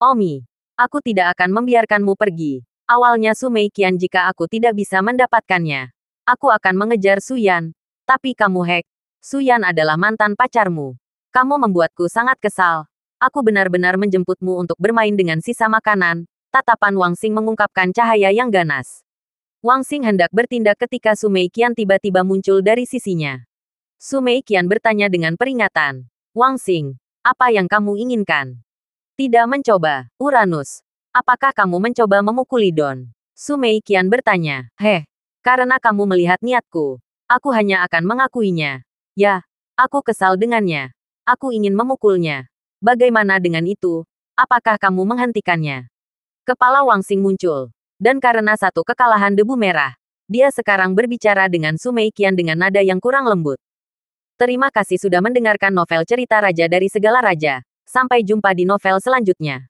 Omi, aku tidak akan membiarkanmu pergi. Awalnya Su Meiqian jika aku tidak bisa mendapatkannya. Aku akan mengejar Su Yan. Tapi kamu hack. Su Yan adalah mantan pacarmu. Kamu membuatku sangat kesal. Aku benar-benar menjemputmu untuk bermain dengan sisa makanan. Tatapan Wang Xing mengungkapkan cahaya yang ganas. Wang Xing hendak bertindak ketika Su Meiqian tiba-tiba muncul dari sisinya. Su Meiqian bertanya dengan peringatan. Wang Xing, apa yang kamu inginkan? Tidak mencoba, Uranus. Apakah kamu mencoba memukuli Don? Su Meiqian bertanya. Karena kamu melihat niatku. Aku hanya akan mengakuinya. Ya, aku kesal dengannya. Aku ingin memukulnya. Bagaimana dengan itu? Apakah kamu menghentikannya? Kepala Wang Xing muncul. Dan karena satu kekalahan debu merah, dia sekarang berbicara dengan Su Meiqian dengan nada yang kurang lembut. Terima kasih sudah mendengarkan novel cerita Raja dari Segala Raja. Sampai jumpa di novel selanjutnya.